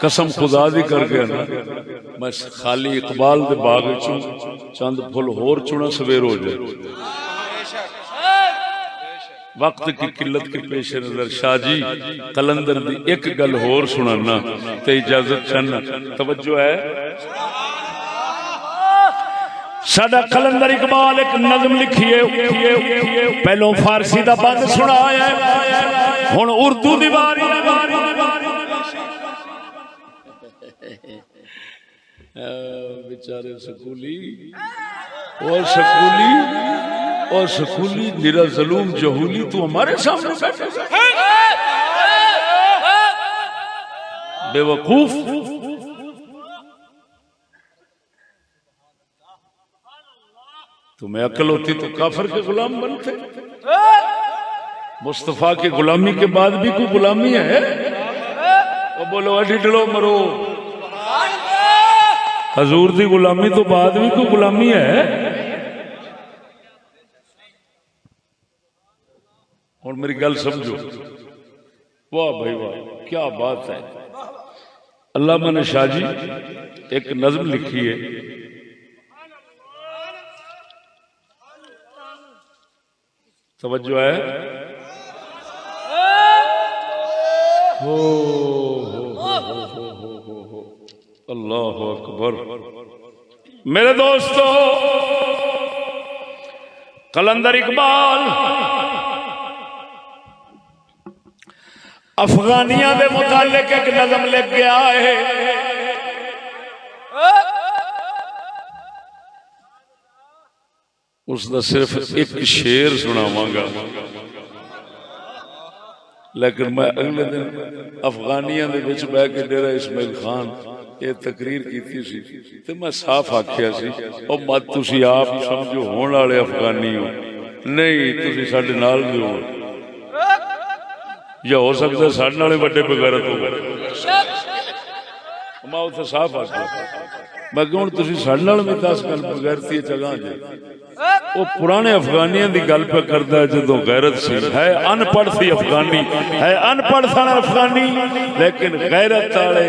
कसम खुदा दी करके ना मैं खाली इकबाल दे बाग चूं चंद फुल होर चुना सवेर हो जाए वक्त की किल्लत के पेश नजर शाह जी कलंदर दी एक गल होर सुनाना ते इजाजत चाहना तवज्जो है साडा कलंदर इकबाल एक नज़म लिखिए पहलों फारसी दा बंद सुनाया हुण उर्दू दी बारी बेचारे स्कूली और स्कूली निरा ज़ुल्म जहूली तू हमारे सामने बैठे बेवकूफ तुम्हें अकल होती तो काफिर के गुलाम बनते मुस्तफा की गुलामी के बाद भी कोई गुलामी है वो बोलो अडिडलो मरो हजूर दी गुलामी तो बाद भी कोई गुलामी है और मेरी गल समझो वाह भाई वाह क्या बात है अल्लामा ने शाह जी एक नज़म लिखी है तवज्जो है हो अल्लाह अकबर मेरे दोस्तों कलंदर इकबाल अफगानिया के मुतालिक एक नज़म लिख गया है उसका सिर्फ एक शेर सुनावांगा लेकिन मैं अगले दिन अफगानिया दे विच बह के डेरा इस्माइल खान ये तकरीर की सी ते मैं साफ आख्या सी ओ मत तुसी आप समझो होने वाले अफगानी हो नहीं तुसी साडे नाल भी हो या हो सकता साडे नाल बड़े बेगैरत हो गए मैं उत्थे साफ आख्या मैं कि हुण तुसी साडे नाल भी 10 गल बेगैरती जगह जे वो पुराने अफगानियों की गल पे करता है जो गैरत सी है अनपढ़ सी अफगानी है अनपढ़ सन अफगानी लेकिन गैरत वाले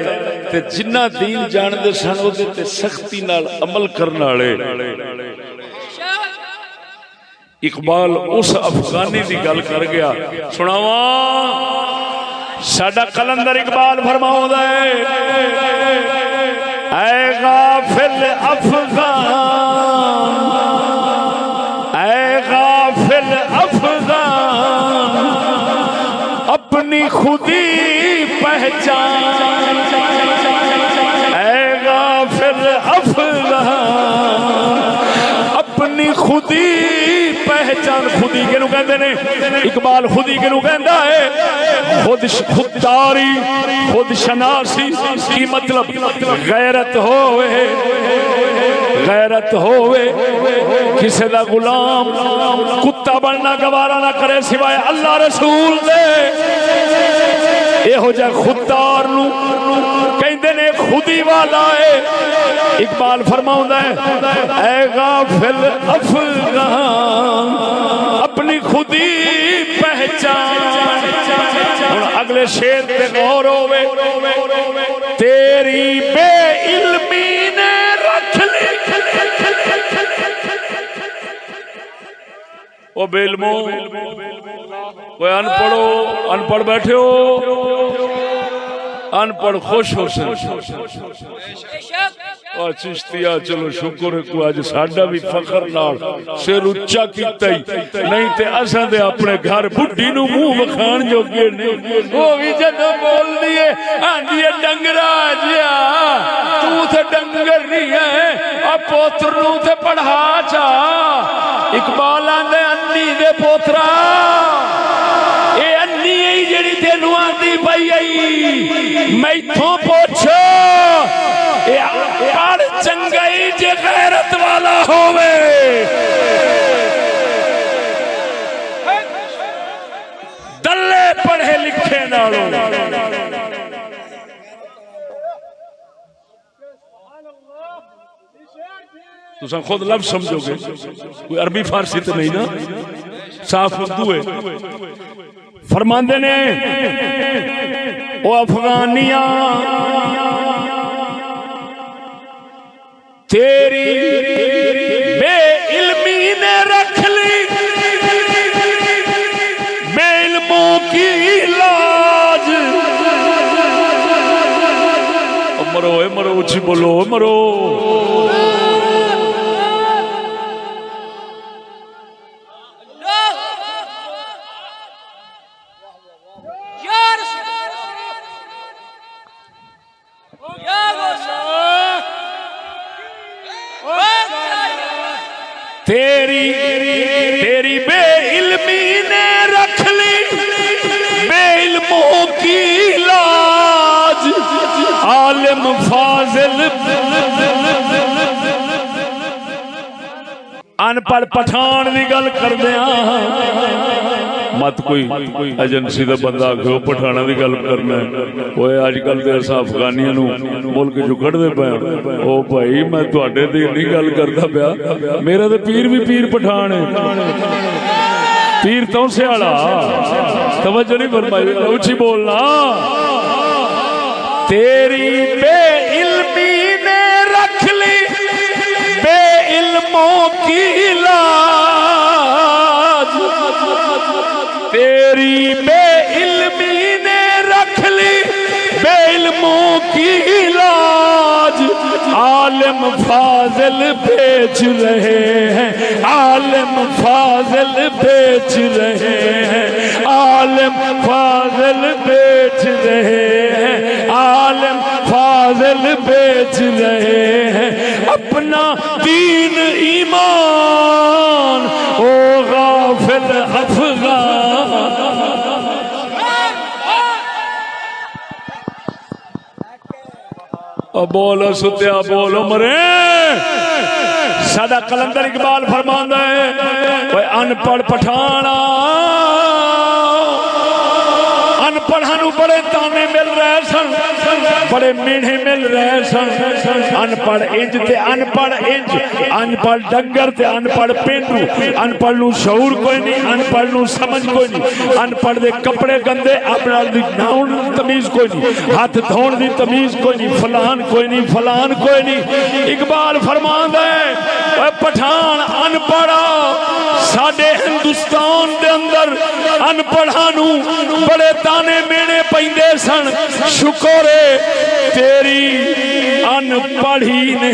ते जिन्ना दीन जानते सन उहदे ते सख्ती नाल अमल करने वाले इकबाल उस अफगानी की गल कर गया सुनावा साडा कलंदर इकबाल फरमाउंदा है ऐ गाफिल अफगान अपनी खुदी पहचान ऐ गाफिल अफगान अपनी खुदी पहचान खुदी किनू कहते ने इकबाल खुदी किनू कहता है खुददारी खुद शनासी की मतलब गैरत होवे किसी का गुलाम कुत्ता बनना गवारा ना करे सिवाय अल्लाह रसूल दे यहो जिहा खुददार नूं कहंदे ने खुदी वाला है इकबाल फरमाउंदा है ऐ गाफिल अफगान अपनी खुदी पहचान अगले शेर पे गौर होवे तेरी बेइल्मी ने रख ली ओ बेइल्मो कोई अनपढ़ बैठे हो अनपढ़ खुश हो और चिश्तिया चलो शुक्र है को आज साडा भी फखर नाल सिर उच्चा कीता ही नहीं ते असां दे अपने घर बुढ़ी नु मुंह वखाण जोगे ने वो भी जदों बोलदी है आंदी है डंगरा जिया तू ते डंगर नहीं है आ पोत्र नु ते पढ़ा चा इकबाल आंदे अन्नी दे पोतरा ए अन्नी ही जेड़ी तेनू आंदी पई आई मैथों पुछ चंगाई जे गैरत वाला होवे दल्ले पढ़े लिखे नालों तुम खुद लफ्ज़ समझोगे कोई अरबी फारसी तो नहीं ना साफ उर्दू है फरमांदे ने ओ अफगानिया तेरी बेइल्मी ने रख ली बेइल्मों की लाज मरो मरो उची बोलो मरो तेरी बेइल्मी ने रख ली बेइल्मों की लाज आलिम फाजिल अनपढ़ पठान की गल करदे मत कोई एजेंसी का बंदा आखो पठाना की गल करना वो अजकल तो अस अफगानिया मुल्क चो कढ़ते पे ओ भाई मैं तुहाडे ते नहीं गल करता पाया मेरा तो पीर भी पीर पठान है पीर तौसे वाला तवज्जो नहीं फरमाई उची बोलना तेरी बेइल्मी ने रख ली बेइल्मों की लाज तेरी बेइल्मी ने रख ली बेइल्मों की लाज आलिम फाजिल बेच रहे हैं आलिम फाजिल बेच रहे हैं आलिम फाजिल बेच रहे हैं आलिम फाजिल बेच रहे हैं अपना दीन ईमान ओ गाफिल अफगान बोल सुत्या बोल मरे। सादा कलंदर इकबाल फरमांदा है अनपढ़ पठाना अनपढ़ा नूं बड़े ताने मिल रहे सन, बड़े मेढ़े मिल रहे सन। अनपढ़ इंज ते अनपढ़ इंज, अनपढ़ डंगर ते अनपढ़ पेंडू। अनपढ़ नूं शऊर कोई नहीं, अनपढ़ नूं समझ कोई नहीं। अनपढ़ दे कपड़े गंदे, अपने दी नाउन तमीज कोई नहीं, हाथ धोण दी तमीज कोई नहीं, फलान कोई नहीं, फलान कोई नहीं। इकबाल फरमांदा है पठान अनपढ़ा साडे हिंदुस्तान दे अंदर अनपढ़ा नूं बड़े ताने मेने पैंदे सन। शुक्र है तेरी अनपढ़ी ने,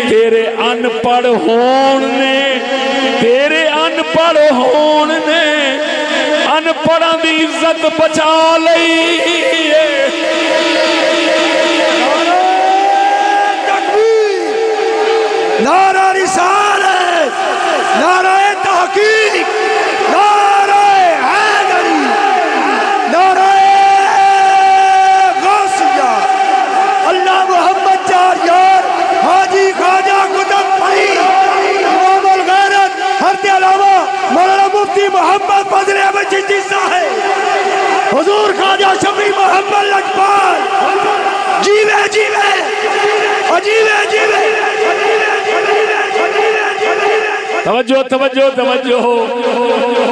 तेरे अनपढ़ होण ने, तेरे अनपढ़ होण ने अनपढ़ां दी इज्जत बचा लई। नारा रिसालत, नारा तहकीक, नारा हैदरी, नारा गौसिया, अल्लाह मोहम्मद चार यार, हाजी ख्वाजा कुतुब फरीद, इमाम अल गैरत, हर अलावा मौलाना मुफ्ती मोहम्मद फजल अहमद चिश्ती साहब, हुजूर ख्वाजा शफी मोहम्मद लजपाल, जीवे जीवे अजीवे जीवे। तवज्जो तवज्जो तवज्जो।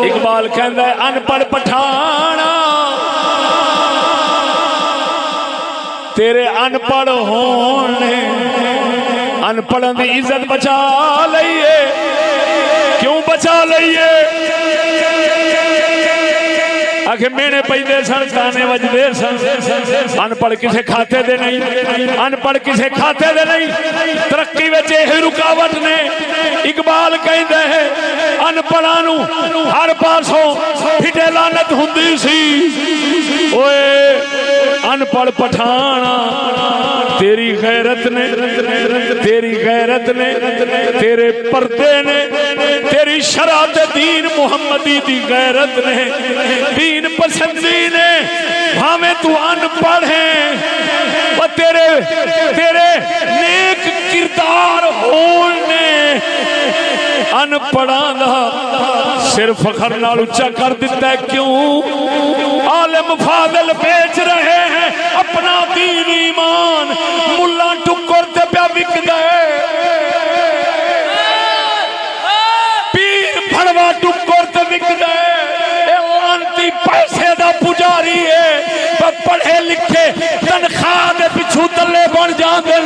इकबाल कहता है अनपढ़ पठाना तेरे अनपढ़ होने अनपढ़ की इज्जत बचा लईए। क्यों बचा लईए? आखिर मेने पैदे सन, ताने वजदे सन। अनपढ़ किसे खाते दे नहीं, अनपढ़ किसे खाते दे नहीं। तरक्की विच यही रुकावट ने। इकबाल कहंदा है अनपढ़ां नूं हर पासों फिटे लानत हुंदी सी। ओए अनपढ़ पठाना तेरी गैरत ने, तेरी गैरत ने, तेरे पर्दे ने, तेरी शरात दीन मुहम्मदी दी गैरत ने, दीन पसंदी ने। भावे तू अनपढ़ है और तेरे तेरे नेक किरदार होने अनपढ़ां दा सिर फखर नाल उच्चा कर दिता है। क्यों? आलिम फादिल बेच रहे हैं अपना दीन ईमान, मुल्ला टुक्कर ते प्या विकदा है, पीर भड़वा टुक्कर ते विकदा है। लानती पैसे दा पुजारी है, पर पढ़े लिखे तनख्वाह दे पिछू तले बन जांदे।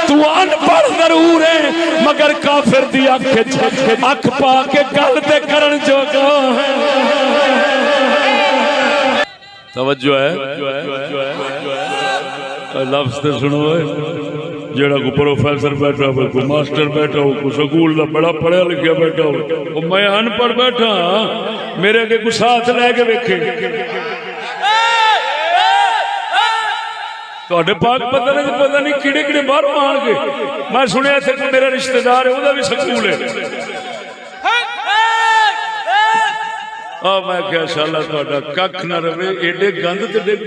तू अनपढ़ जरूर है मगर काफिर दी अख पा के गल ते करन जोगा है। तवज्जो है, लफ्ज ते सुनो। जेड़ा को प्रोफेसर बैठा हो, को मास्टर बैठा हो, को स्कूल का बड़ा पढ़ा लिखा बैठा हो, मैं अनपढ़ बैठा मेरे अगे कुछ हाथ लैके वेखे तो पाक पता नहीं किड़े किड़े बाहर आन गए। मैं सुनिया इतने मेरा रिश्तेदार है, वह भी स्कूल है। मैं क्या शाला थोड़ा कख न रवे, एडे गंद ते डिग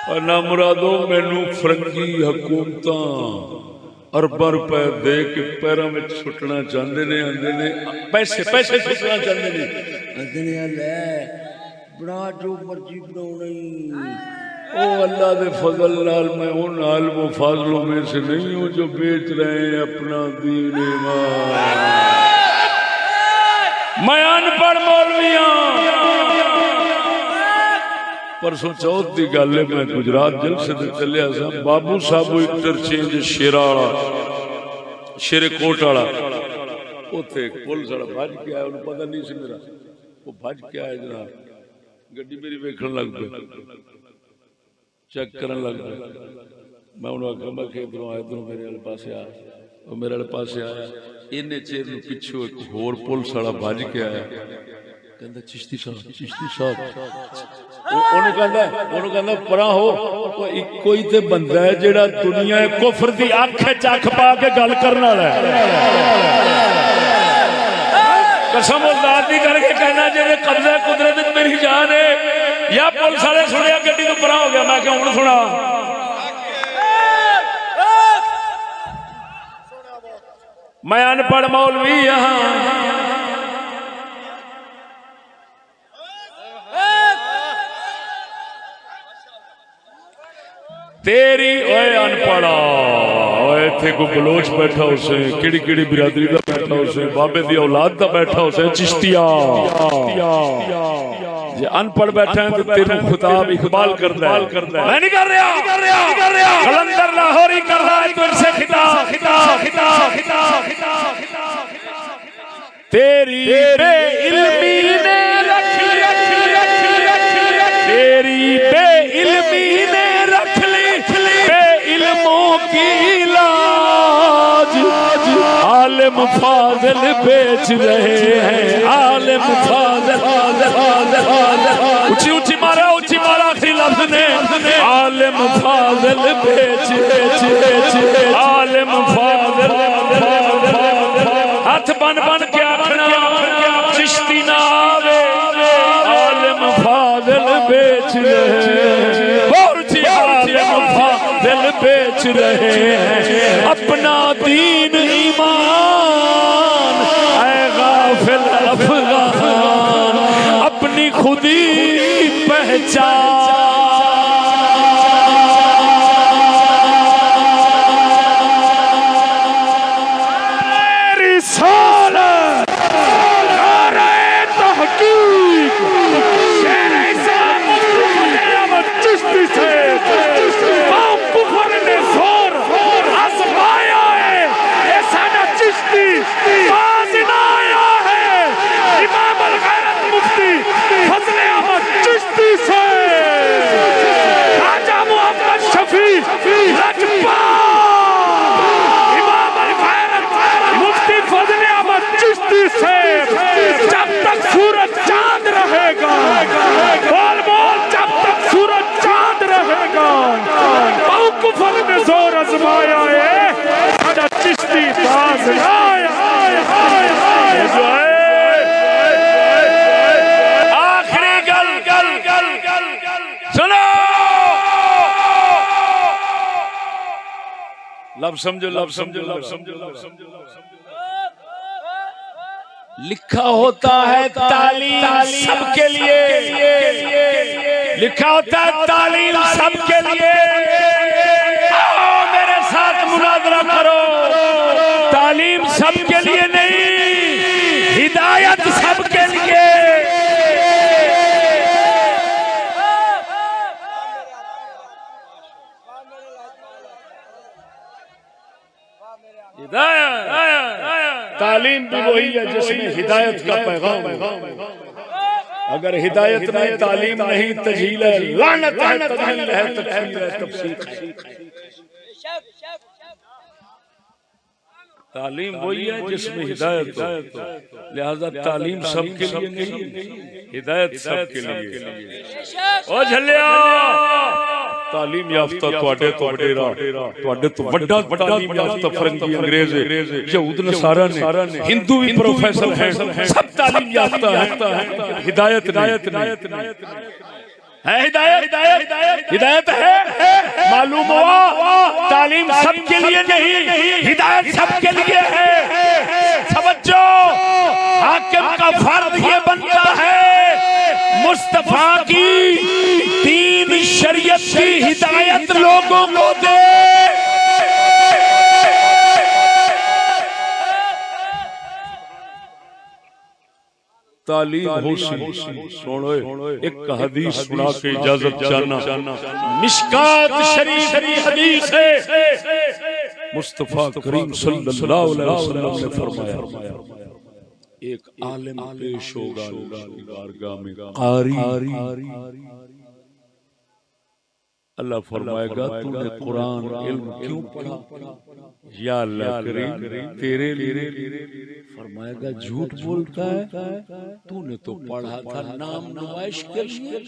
और ना मुरादो मैनू फरंगी हुकूमत अरबा रुपए दे के पैरों में सुटना चाहते ने। आंदे ने पैसे पैसे सुटना चाहते ने, आंदे ने लै बना जो मर्जी बनाउणी। ओ अल्लाह दे फजल नाल मैं उन आलिमों फाजलों में से नहीं हूँ जो बेच रहे हैं अपना दीन ईमान। मैं अनपढ़ मौलवी परसों चौथ की गल है, मैं गुजरात जलसे ते चलिया सा। बाबू साहब इंटरचेंज शेरा शेरे कोट वाला उत्थे पुलिस वाला भज के आया, उन्हें पता नहीं सी मेरा, वो भज के आया जनाब, गड्डी मेरी वेखण लग पे, चेक करन लग पे। मैं उन्हें आखा मैं इधरों आया, इधरों मेरे वाले पासे आ, वो मेरे वाले पासे आया। इन्ने चेर पिछू एक होर पुलिस वाला भज के आया, कहता चिश्ती साहब, चिश्ती साहब। ਉਹਨੂੰ ਕਹਿੰਦਾ ਪਰਾਂ ਹੋ, ਉਹ ਇੱਕੋ ਹੀ ਤੇ ਬੰਦਾ ਹੈ ਜਿਹੜਾ ਦੁਨੀਆ ਕੁਫਰ ਦੀ ਅੱਖ 'ਚ ਅੱਖ ਪਾ ਕੇ ਗੱਲ ਕਰਨ ਵਾਲਾ ਹੈ। कसम ज़ात दी करके कहना, जेदे कब्ज़े कुदरत मेरी जान है, या पुलिस वाले सुनिया गड्डी तो परा हो गया, मैं क्या हूं सुना। मैं अनपढ़ मौलवी यहाँ तेरी ओए अनपढ़ा ओए थे को बलोच बैठा उसे किड़ी किड़ी बिरादरी का बैठा उसे बाबे दी औलाद का बैठा उसे चिश्तिया ये अनपढ़ बैठा है तो तेरे खुताब इकबाल करता है। मैं नहीं कर रहा कलंदर लाहौरी कर रहा है तुझसे खिताब तेरी बेइल्मी ने रख तेरी बेइल्मी ने रख इल्मों की लाज आलिम फाजिल बेच रहे हैं आलिम फाजिल ऊंची ऊंची मारा आखिरी लफ्ज ने आलिम फाजिल बेच आलिम फाजिल हाथ बन के आखना चिश्ती ना आवे आलिम फाजिल बेच रहे दिल बेच रहे हैं अपना दीन ईमान ऐ गाफिल अफगान अपनी खुदी पहचान रिसालत नारे तहकीक शेर इस्लाम अहमद चिश्ती से जब तक सूरज चांद रहेगा बोल बोल जब तक सूरज चांद रहेगा मौक़िफ़ ने जोर आज़माया है साडा चिश्ती बाज़ आया आखिरी गल सुनो लब समझो लिखा होता है तालीम सबके लिए लिखा होता है तालीम सबके लिए आओ मेरे साथ मुनाज़रा करो तालीम सबके लिए नहीं हिदायत सबके लिए तालीम भी वही है जिसमें हिदायत का पैगाम है। अगर हिदायत नहीं तालीम नहीं तजील है लानत है तजील है तकफीर है तफसीक है। तालीम वही है जिसमें हिदायत हो लिहाजा तालीम सबके लिए नहीं हिदायत सबके लिए। ओ झल्लिया तालीम याफ्ता तुहाडे तो वडेरा तुहाडे तो वड्डा तालीम याफ्ता फरंगी अंग्रेज यहूद नसारा ने हिंदू भी प्रोफेसर हैं सब तालीम याफ्ता है हिदायत है हिदायत है मालूम हुआ तालीम सबके लिए नहीं हिदायत सबके लिए है। समझो हाकिम का फर्ज ये बनता है मुस्तफा की दीन शरीयत की हिदायत लोगों को दे। तालीम हो सुनो एक हदीस सुना के इजाजत चाहना मिशकात शरीफ हदीस है मुस्तफा करीम सल्लल्लाहु अलैहि वसल्लम ने फरमाया एक आलिम पेश होगा बारगाह में कारी अल्लाह फरमाएगा तूने कुरान इल्म क्यों पढ़ा या अल्लाह करीम तेरे लिए फरमाएगा झूठ बोलता है तूने तो पढ़ा था नाम नुमाइश के लिए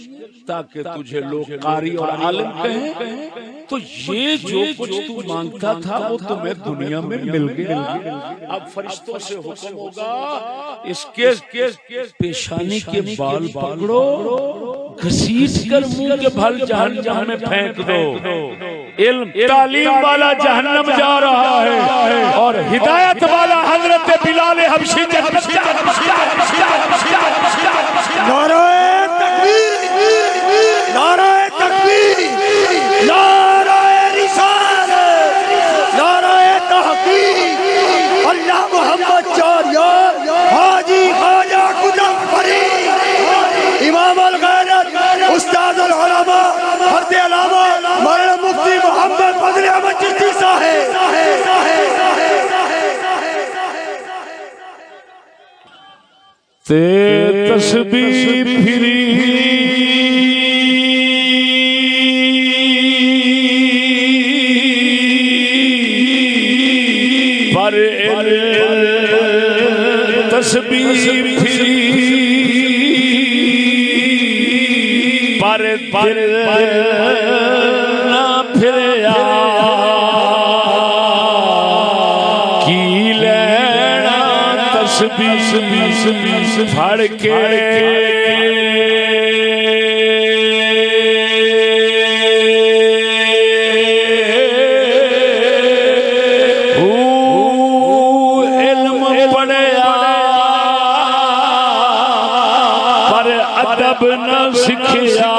ताकि तुझे लोग कारी और आलिम कहें तो ये जो कुछ तू मांगता था वो तुम्हें दुनिया में मिल गया। अब फरिश्तों से हुक्म होगा इसके पेशानी के बाल पकड़ो घसीट कर मुंह के भल जहन्नम में फेंक दो। इल्म तालीम वाला जहन्नम जा रहा है और हिदायत वाला हजरत बिलाल हबशी जन्नत जा रहा है। नाराए तकबीर, नाराए तकबीर, नाराए रिसालत, नाराए तहकीक। अल्लाह मोहम्मद चार यार हाजी ख्वाजा कुतुब फरीद इमाम अल गैरत उस्ताद अल उलमा फर्द अलामा मौलाना मुफ्ती मोहम्मद फजल अहमद चिश्ती साहब। ते तस्बीह फिरी पर तस्बीह फिरी पर ना फिरया की लेना तस्बीह फड़ के इल्म पढ़या पर अदब न सिखया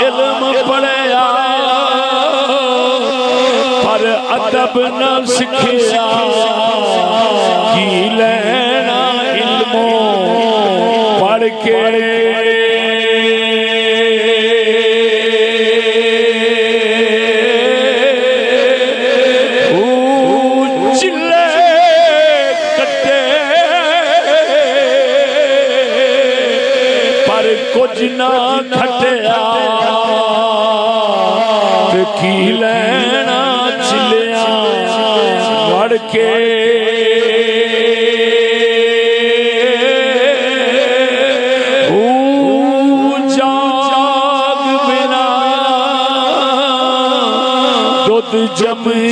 इल्म पढ़या पर अदब न सिखया की लेना इल्मो पढ़ के। कुछ ना खटिया की लेना चिलिया वड़ के। जाग बिना दुध जमी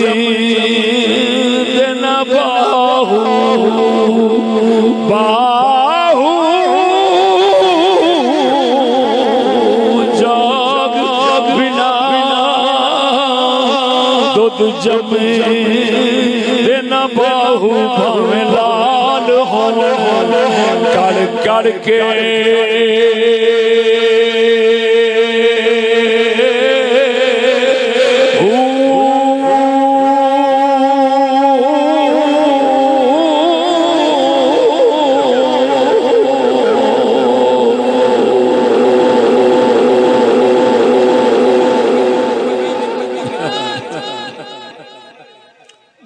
देना बाहू जमे देना बाहू भावे लाल हो कड़ कड़ के।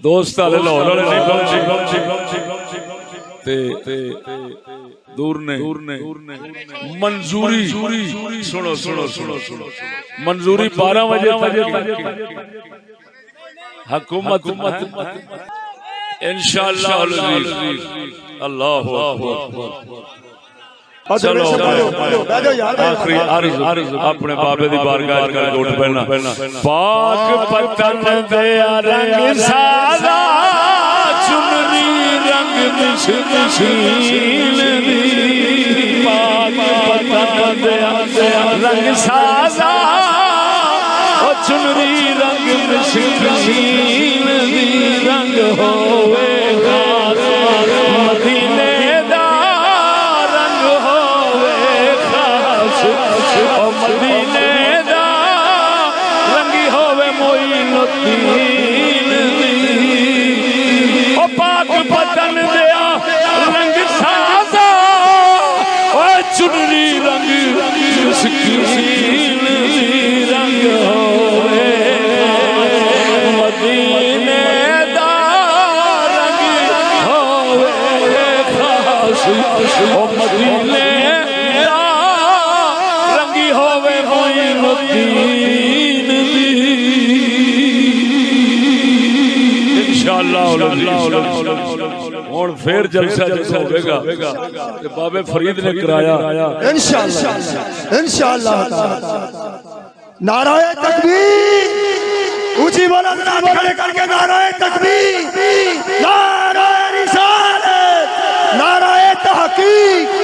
दोस्त आले लाहौर वाले दूर ने मंजूरी सुनो सुनो सुनो सुनो मंजूरी 12 बजे हुकूमत इंशाअल्लाह अल्लाह अकबर। चलो आखिरी अर्ज अपने बाबे दी बारगाह कर उठ पैना। पाक पतन दे रंग सादा चुनरी रंग मिशीन दी। पाक पतन दे रंग सादा चुनरी रंग मिशीन दी। रंग होवे मदीने मदीने दा रंगी होवे मोइनुद्दीन ओ पाक पतन दिया रंग सादा ओ चुनरी रंग मिस्कीन रंग होवे मदीने दा रंग होवे खास ओ मदीने और फिर जलसा जलसा होगा बाबे फरीद ने कराया इंशाअल्लाह इंशाअल्लाह। नाराए तकबीर, ऊंची बुलंद नारे करके नाराए तकबीर, नाराए रिसालत, नाराए तहकीक,